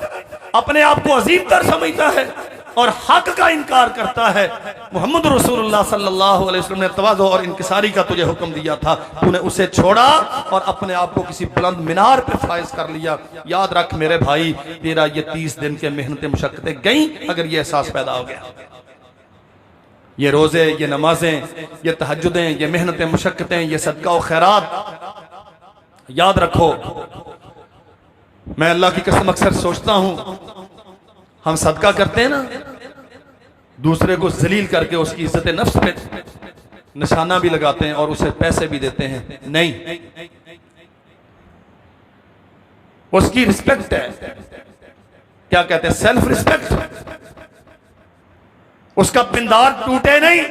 अपने आप को अजीम तर समझता है और हक का इनकार करता है। मोहम्मद रसूलुल्लाह सल्लल्लाहु अलैहि वसल्लम ने तवाज़ु और इनकिसारी का तुझे हुक्म दिया था, तूने उसे छोड़ा और अपने आप को किसी बुलंद मीनार पे फाइज कर लिया। याद रख मेरे भाई, तेरा ये 30 दिन के मेहनतें मुशक्कतें गई अगर ये एहसास पैदा हो गया। ये रोजे, ये नमाजें, ये तहज्जुदें, ये मेहनतें मुशक्कतें, ये सदका और खैरात, याद रखो। मैं अल्लाह की कसम अक्सर सोचता हूं, हम सदका करते हैं ना, दूसरे को जलील करके उसकी इज्जत नफ्स पे निशाना भी लगाते हैं और उसे पैसे भी देते हैं। नहीं, उसकी रिस्पेक्ट है, क्या कहते हैं, सेल्फ रिस्पेक्ट। उसका पिंदार टूटे नहीं,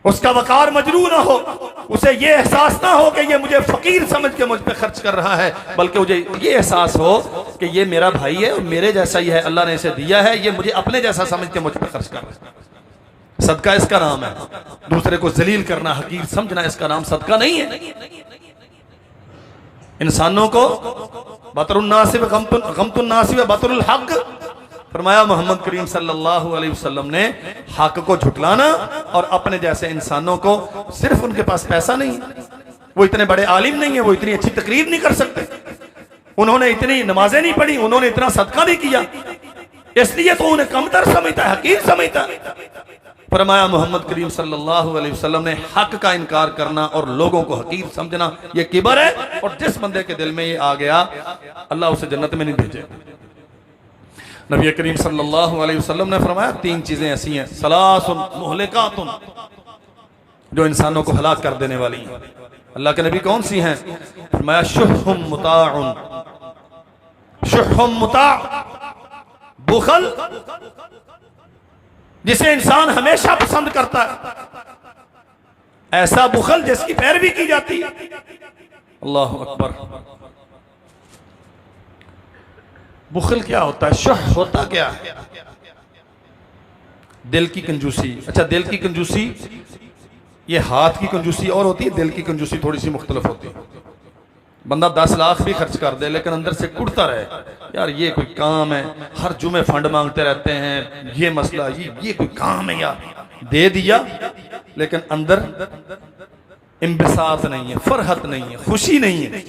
उसका वकार मजरू ना हो, उसे ये एहसास ना हो कि ये मुझे फकीर समझ के मुझ पे खर्च कर रहा है, बल्कि मुझे ये एहसास हो कि ये मेरा भाई है और मेरे जैसा ही है, अल्लाह ने इसे दिया है, ये मुझे अपने जैसा समझ के मुझ पे खर्च कर रहा है। सदका इसका नाम है। दूसरे को जलील करना, हकीर समझना, इसका नाम सदका नहीं है। इंसानों को बतरुन्नासिब गमतुन्नासिब बतरुल हक, फरमाया मोहम्मद करीम सल्लल्लाहु अलैहि वसल्लम ने, हक को झुटलाना और अपने जैसे इंसानों को, सिर्फ उनके पास पैसा नहीं, वो इतने बड़े आलिम नहीं है, वो इतनी अच्छी तकरीर नहीं कर सकते, उन्होंने इतनी नमाजें नहीं पढ़ी, उन्होंने इतना सदका नहीं किया, इसलिए तो उन्हें कमतर समझता है, हकीर समझता है। फरमाया मोहम्मद करीम सल्लल्लाहु अलैहि वसल्लम ने, हक का इनकार करना और लोगों को हकीर समझना ये किबर है, और जिस बंदे के दिल में ये आ गया अल्लाह उसे जन्नत में नहीं भेजे। नबी करीम सल्लल्लाहु अलैहि वसल्लम ने फरमाया 3 चीजें ऐसी हैं, सलासुन मुहलिकातुन, जो इंसानों को हलाक कर देने वाली हैं। अल्लाह के नबी कौन सी हैं? फरमाया शुहुम मुताउन, शुहुम मुता, बुखल, जिसे इंसान हमेशा पसंद करता है, ऐसा बुखल जिसकी पैरवी की जाती है। अल्लाह अकबर। बुखल क्या होता है? शुह होता क्या है? दिल की कंजूसी। अच्छा, दिल की कंजूसी, ये हाथ की कंजूसी और होती है, दिल की कंजूसी थोड़ी सी मुख्तलिफ होती है। बंदा 10 लाख भी खर्च कर दे लेकिन अंदर से कुड़ता रहे, यार ये कोई काम है, हर जुमे फंड मांगते रहते हैं, ये मसला, ये कोई काम है यार, दे दिया लेकिन अंदर इंबिसात नहीं है, फरहत नहीं है, खुशी नहीं है।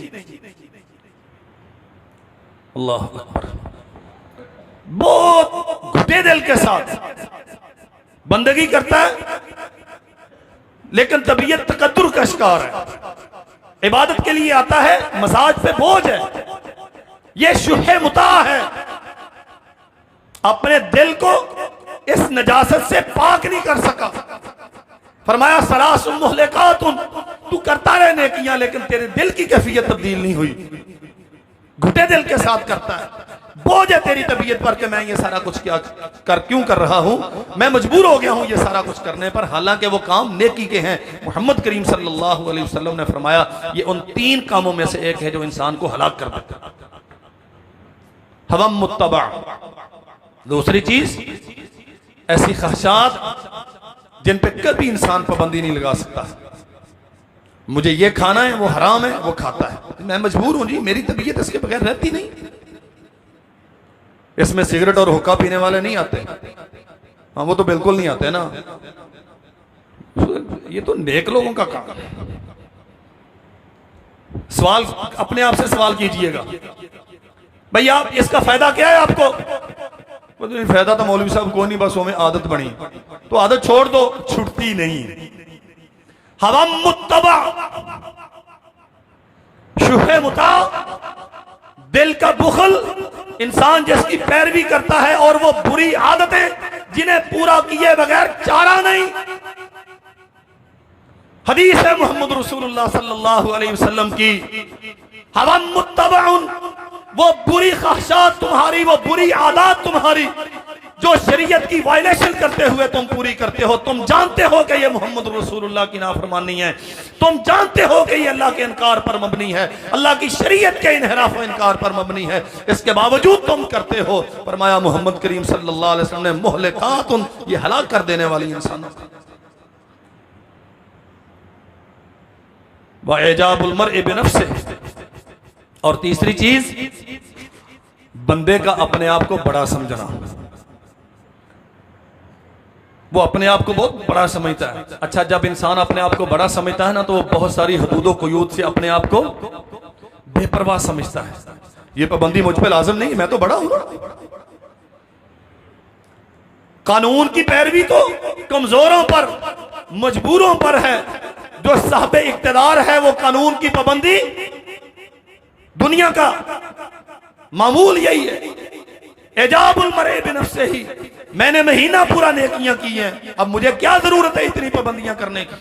अल्लाह अकबर। बहुत घुटे दिल के साथ बंदगी करता है, लेकिन तबीयत तकद्दुर का शिकार है। इबादत के लिए आता है, मजाज पे बोझ है, ये शुहे मुता है। अपने दिल को इस नजासत से पाक नहीं कर सका। फरमाया सलासुन मुहलिकातुन, तू करता रहे नेकियां लेकिन तेरे दिल की कैफियत तब्दील नहीं हुई, घुटे दिल के साथ करता है। बोझ है तेरी तबीयत पर कि मैं ये सारा कुछ क्यों कर रहा हूं, मैं मजबूर हो गया हूं ये सारा कुछ करने पर, हालांकि वो काम नेकी के हैं। मोहम्मद करीम सल्लल्लाहु अलैहि वसल्लम ने फरमाया ये उन 3 कामों में से एक है जो इंसान को हलाक कर देता है। हवम मुत्तबा, दूसरी चीज ऐसी ख्वाहिशात जिन पे कभी इंसान पाबंदी नहीं लगा सकता। मुझे ये खाना है, वो हराम है, वो खाता है, मैं मजबूर हूं जी, मेरी तबीयत इसके बगैर रहती नहीं। इसमें सिगरेट और हुक्का पीने वाले नहीं आते, हाँ वो तो बिल्कुल नहीं आते ना, ये तो नेक लोगों का काम है। सवाल अपने आप से सवाल कीजिएगा, भैया आप इसका फायदा क्या है आपको? फायदा तो मौलवी साहब को नहीं, बस वो में आदत बनी, तो आदत छोड़ दो, छुटती नहीं। हवा मुत्तबा, शुहे मुता, दिल का बुखल, इंसान जिसकी पैरवी करता है, और वो बुरी आदतें जिन्हें पूरा किए बगैर चारा नहीं। हदीस है मोहम्मद रसूलुल्लाह सल्लल्लाहु अलैहि वसल्लम की, हवा मुत्तबाउन, वो बुरी ख्वाहिशात तुम्हारी, वो बुरी आदत तुम्हारी जो शरीयत की वायलेशन करते हुए तुम पूरी करते हो। तुम जानते हो कि ये मोहम्मद रसूलुल्लाह की नाफरमानी है, तुम जानते हो कि ये अल्लाह के इनकार पर मबनी है, अल्लाह की शरीयत के इनहराफ व इनकार पर मबनी है, इसके बावजूद तुम करते हो। फरमाया मोहम्मद करीम सल्लल्लाहु अलैहि वसल्लम ने, मुहलिकातुन, ये हलाक कर देने वाली इंसानों को। व इजाबुल मर्इ बिनफ्सिही, और तीसरी चीज बंदे का अपने आप को बड़ा समझना। वो अपने आप को बहुत बड़ा समझता है। अच्छा, जब इंसान अपने आप को बड़ा समझता है ना, तो वो बहुत सारी हदूदों कुयूद से अपने आप को बेपरवाह समझता है। ये पाबंदी मुझ पे लाजिम नहीं, मैं तो बड़ा हूं। कानून की पैरवी तो कमजोरों पर, मजबूरों पर है। जो साहबे इख्तियार है वो कानून की पाबंदी, दुनिया का मामूल यही है। इजाबुल मर्इ बिनफ्सिही, मैंने महीना पूरा नेकियां की हैं, अब मुझे क्या जरूरत है इतनी पाबंदियां करने की?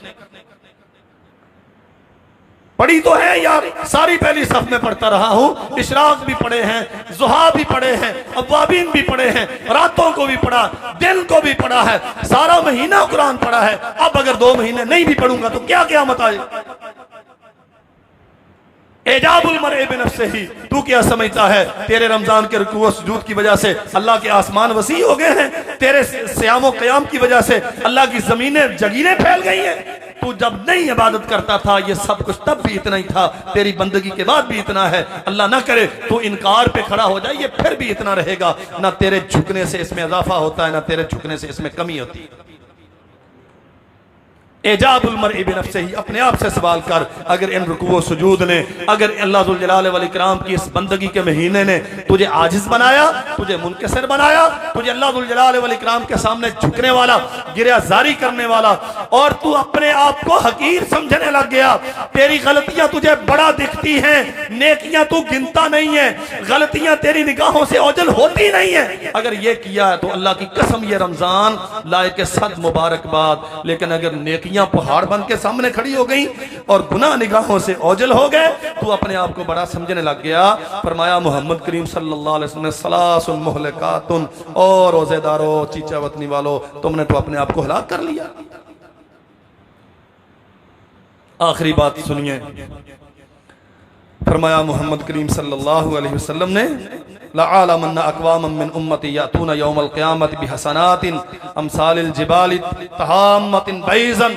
पढ़ी तो है यार, सारी पहली सफ में पढ़ता रहा हूं, इशराक भी पढ़े हैं, जुहा भी पढ़े हैं, अव्वाबीन भी पढ़े हैं, रातों को भी पढ़ा, दिन को भी पढ़ा है, सारा महीना कुरान पढ़ा है। अब अगर 2 महीने नहीं भी पढ़ूंगा तो क्या क़यामत आए? इजाबुल मर्इ बिनफ्सिही, तू क्या समझता है तेरे रमजान के रुकू व सुजूद की वजह से अल्लाह के आसमान वसी हो गए हैं? तेरे सियाम व क़याम की वजह से अल्लाह की जमीनें जगीरें फैल गई हैं? तू जब नहीं इबादत करता था ये सब कुछ तब भी इतना ही था, तेरी बंदगी के बाद भी इतना है। अल्लाह ना करे तू इनकार पे खड़ा हो जाए, ये फिर भी इतना रहेगा। ना तेरे झुकने से इसमें इजाफा होता है, ना तेरे झुकने से इसमें कमी होती है। इजाबुल मर्इ बिनफ्सिही, अपने आप से सवाल कर, अगर इन रुकू सुजूद ने, अगर अल्लाह जुल जलाल वल इकराम की इस बंदगी के महीने ने तुझे आजिज बनाया, तुझे मुनकसर बनाया, तुझे अल्लाह जुल जलाल वल इकराम के सामने झुकने वाला, गिरिया जारी करने वाला, और तू अपने आप को हकीर समझने लग गया। तेरी गलतियां तुझे बड़ा दिखती हैं, नेकियां तू गिनता नहीं है, गलतियां तेरी निगाहों से ओझल होती नहीं है। अगर ये किया तो अल्लाह की कसम ये रमजान लायक सद मुबारकबाद। लेकिन अगर नेकियां पहाड़ बन के सामने खड़ी हो गई और गुनाह निगाहों से ओझल हो गए, तू अपने आप को बड़ा समझने लग गया। फरमाया मोहम्मद करीम सल्लल्लाहु अलैहि वसल्लम ने, सलासुन मुहलिकातुन, और रोजेदारो, चीचा वतनी वालों, तुमने तो अपने आप को हलाक कर लिया। आखिरी बात सुनिए, फरमाया मोहम्मद करीम सल्लल्लाहु अलैहि वसल्लम ने, लअलमन्ना अक़वामम मिन उम्मती यातूना यौमल क़ियामति बिहसनातिन अमसालिल जिबालि तहाम्मतिन बैज़न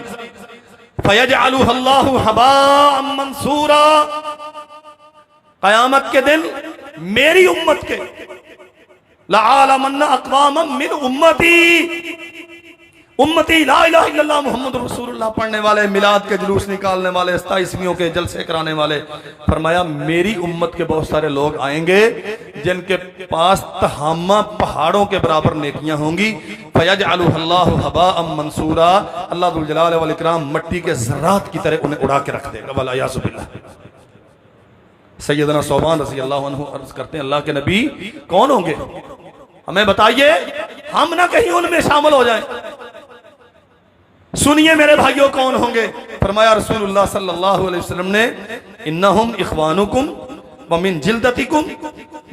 फयजअलुहल्लाहु हबाअम मंसूरा। क़यामत के दिन मेरी उम्मत के, लअलमन्ना अक़वामम मिन उम्मती, उम्मती ला इलाहा इल्लल्लाह मुहम्मद रसूलुल्लाह पढ़ने वाले, मिलाद के जुलूस निकालने वाले, 27वीं के जलसे कराने वाले। फरमाया मेरी उम्मत के बहुत सारे लोग आएंगे जिनके पास तहामा पहाड़ों के बराबर नेकियां होंगी। फयजअलुहल्लाहु हबाअम मंसूरा, अल्लाह दुल जलाल वल इकराम मट्टी के ज़र्रात की तरह उन्हें उड़ा के रख देगा। वला याज़ु बिल्लाह। सैयदना सौबान रज़ी अल्लाह अन्हु अर्ज़ करते हैं, अल्लाह के नबी कौन होंगे, हमें बताइए, हम ना कहीं उनमें शामिल हो जाएं। सुनिए मेरे भाइयों कौन होंगे। फरमाया रसूलुल्लाह सल्लल्लाहु अलैहि वसल्लम ने, इन्नहुम इख्वानुकुम व मिन जिल्दतिकुम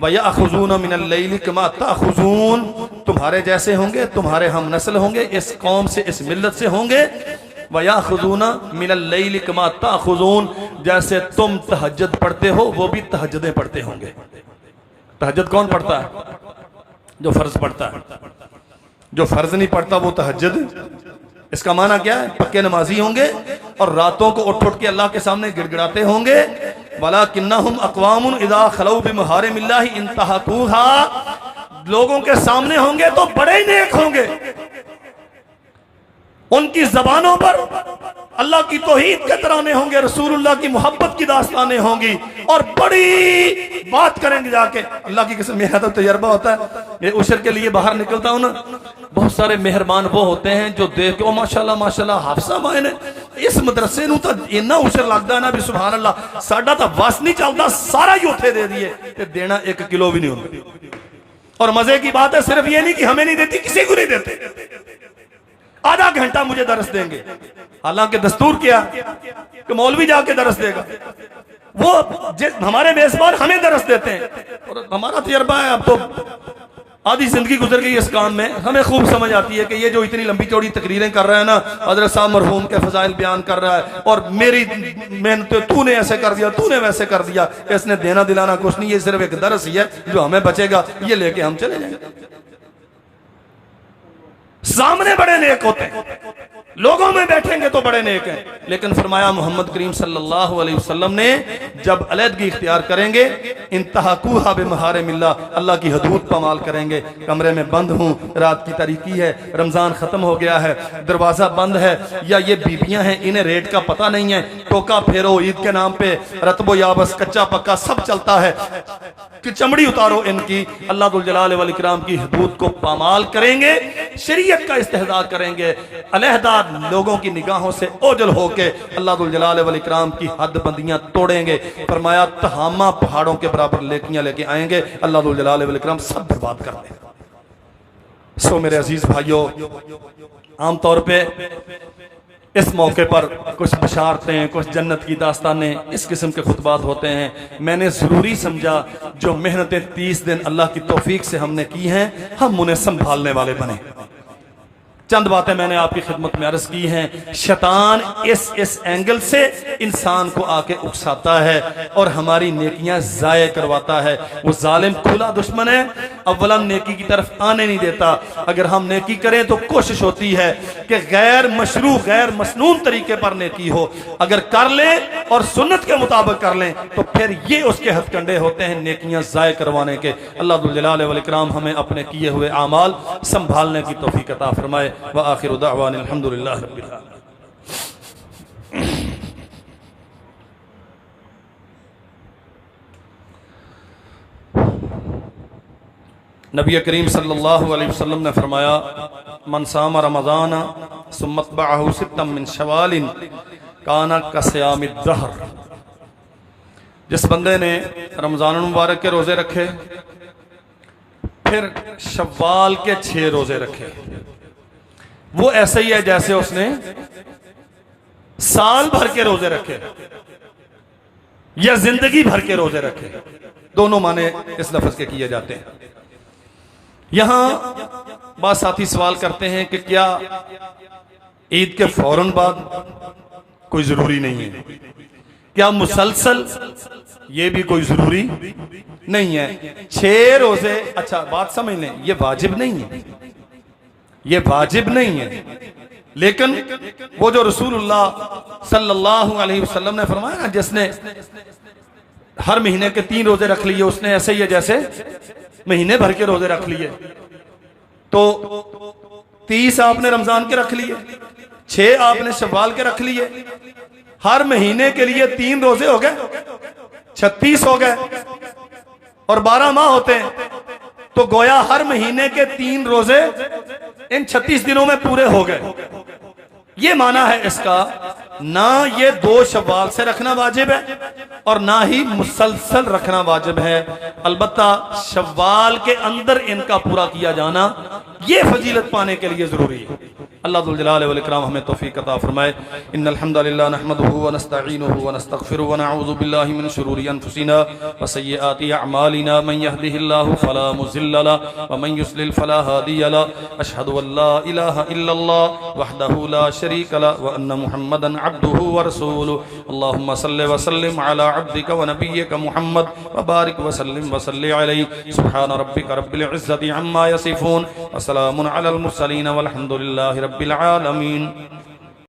व याखुज़ून मिनल लैलि कमा ताखुज़ून, तुम्हारे जैसे होंगे, तुम्हारे हम नस्ल होंगे, इस कौम से, इस मिल्लत से होंगे। व याखुज़ून मिनल लैलि कमा ताखुज़ून, जैसे तुम तहज्जुद पढ़ते हो वो भी तहज्जुदें पढ़ते होंगे। तहज्जुद कौन पढ़ता है? जो फर्ज पढ़ता है। जो फर्ज नहीं पढ़ता वो तहज्जुद, इसका माना क्या है? पक्के नमाजी होंगे और रातों को उठ उठ के अल्लाह के सामने गिड़गिड़ाते होंगे। वलाकिन्नहुम अक़वामुन इज़ा खलऊ बिमहारिमिल्लाहि इंतहकूहा, लोगों के सामने होंगे तो बड़े नेक होंगे, उनकी जबानों पर अल्लाह की तौहीद के तराने होंगे, रसूलुल्लाह की मोहब्बत की दास्तानें होंगी और बड़ी बात करेंगे जाके। अल्लाह की कसम, मेरा तो तजर्बा होता है, ये उशर के लिए बाहर निकलता हूं ना, बहुत सारे मेहरबान वो होते हैं जो देख के, ओ माशाल्लाह माशाल्लाह हाफसा माए ने इस मदरसे नूं तां इन्ना उशर लगदा है ना भी सुभान अल्लाह, साडा तां बस नहीं चलदा, सारा ही उत्थे दे दिए ते देना 1 किलो भी नहीं होंदा। और मजे की बात है, सिर्फ ये नहीं कि हमें नहीं देती, किसी को नहीं देते। आधा घंटा मुझे दरस देंगे, हालांकि दस्तूर क्या कि मौलवी जाके दरस देगा, वो हमारे मेजबान हमें दरस देते हैं। और हमारा तजर्बा है, अब तो आधी जिंदगी गुजर गई इस काम में, हमें खूब समझ आती है कि ये जो इतनी लंबी चौड़ी तकरीरें कर रहा है ना, हज़रत साहब मरहूम के फजाइल बयान कर रहा है और मेरी मेहनत, तूने ऐसे कर दिया, तूने वैसे कर दिया, इसने देना दिलाना कुछ नहीं, ये सिर्फ एक दरस ही है जो हमें बचेगा, ये लेके हम चले जाएंगे। सामने बड़े नेक होते हैं, लोगों में बैठेंगे तो बड़े नेक हैं, लेकिन फरमाया मोहम्मद करीम सल्लल्लाहु अलैहि वसल्लम ने, जब अलहदगी इख्तियार करेंगे, इंतहाकूहा बिमहारिमिल्लाह, अल्लाह की हदूद पामाल करेंगे। कमरे में बंद हूँ, रात की तारीकी है, रमजान खत्म हो गया है, दरवाजा बंद है, या ये बीबियां हैं, इन्हें रेट का पता नहीं है, टोका फेरो ईद के नाम पे, रतबो याबस, कच्चा पक्का सब चलता है, कि चमड़ी उतारो इनकी। अल्लाह दुल जलाल वल इकराम की हदूद को पामाल करेंगे, शरीयत का इस्तेहज़ा करेंगे, अलहदा लोगों की निगाहों से ओझल होके अल्लाह दुल जलाल वल इकराम की हद बंदियां तोड़ेंगे। फरमाया तहामा पहाड़ों के बराबर लेकियां लेके आएंगे, अल्लाह दुल जलाल वल इकराम सब बर्बाद कर देगा। सो मेरे अजीज भाइयों, आमतौर पे इस मौके पर कुछ बशारतें, कुछ जन्नत की दास्तानें, इस किस्म के खुतबात होते हैं। मैंने ज़रूरी समझा जो मेहनतें 30 दिन अल्लाह की तौफीक से हमने की हैं, हम उन्हें संभालने वाले बने। चंद बातें मैंने आपकी खिदमत में अर्ज की हैं। शैतान इस एंगल से इंसान को आके उकसाता है और हमारी नेकियां जाये करवाता है। वो जालिम खुला दुश्मन है, अव्वलन नेकी की तरफ आने नहीं देता। अगर हम नेकी करें तो कोशिश होती है कि गैर मशरू, गैर मसनून तरीके पर नेकी हो। अगर कर लें और सुन्नत के मुताबिक कर लें तो फिर ये उसके हथकंडे होते हैं नेकियां जाये करवाने के। अल्लाह दुल जलाल वल इकराम हमें अपने किए हुए आमाल संभालने की तौफीक अता फरमाए। व आखिरु दाअवाना अल्हम्दुलिल्लाहि रब्बिल आलमीन। नबी करीम सल्लल्लाहु अलैहि वसल्लम ने फरमाया, मन सामा रमज़ान सुम्मा अत्बअहु सित्तम मिन शवालिन काना कसियामिद दहर। जिस बंदे ने रमज़ान मुबारक के रोजे रखे, फिर शव्वाल के 6 रोजे रखे, वो ऐसे ही है जैसे उसने साल भर के रोजे रखे या जिंदगी भर के रोजे रखे। दोनों माने इस लफ्ज के किए जाते हैं। यहां बात साथी सवाल करते हैं कि क्या ईद के फौरन बाद कोई जरूरी नहीं है? क्या मुसलसल? ये भी कोई जरूरी नहीं है। 6 रोजे, अच्छा बात समझ लें, ये वाजिब नहीं है, ये वाजिब नहीं है। लेकिन वो जो रसूलुल्लाह सल्लल्लाहु अलैहि वसल्लम ने फरमाया ना, जिसने हर महीने के 3 रोजे रख लिए, उसने ऐसे ही है जैसे महीने भर के रोजे रख लिए। तो 30 आपने रमजान के रख लिए, 6 आपने शव्वाल के रख लिए, हर महीने के लिए 3 रोजे हो गए, 36 हो गए, और 12 माह होते हैं, तो गोया हर महीने के 3 रोजे इन 36 दिनों में पूरे हो गए। ये माना है इसका। ना ये 2 शव्वाल से रखना वाजिब है और ना ही मुसलसल रखना वाजिब है, अलबत्ता शव्वाल के अंदर इनका पूरा किया जाना ये फजीलत पाने के लिए जरूरी है। अल्लाह जुल जलाल वल इकराम हमें तौफीक अता फरमाए। इन्नल हम्दुलिल्लाह नहमदुहु व नस्तईनुहु व नस्तगफिरुहु व नऊज़ु बिल्लाहि मिन शुरूरि अनफुसिना व सय्यिआति अअमालिना मन यहदिहिल्लाहु फला मुज़िल्ल लहु व मन युज़लिल फला हादिय लहु। अशहदु अल्ला इलाहा इल्लल्लाह वहदहु ला शरीका लहु व अन्न मुहम्मदन अब्दुहु व रसूलुहु। अल्लाहुम्मा सल्लि व सल्लिम अला अब्दिका व नबिय्यिका मुहम्मद व बारिक व सल्लिम व सल्लि अलैहि। सुब्हान रब्बिका रब्बिल इज़्ज़ति अम्मा यसिफून व सलामुन अलल मुरसलीन वल्हम्दुलिल्लाहि रब्बिल आलमीन।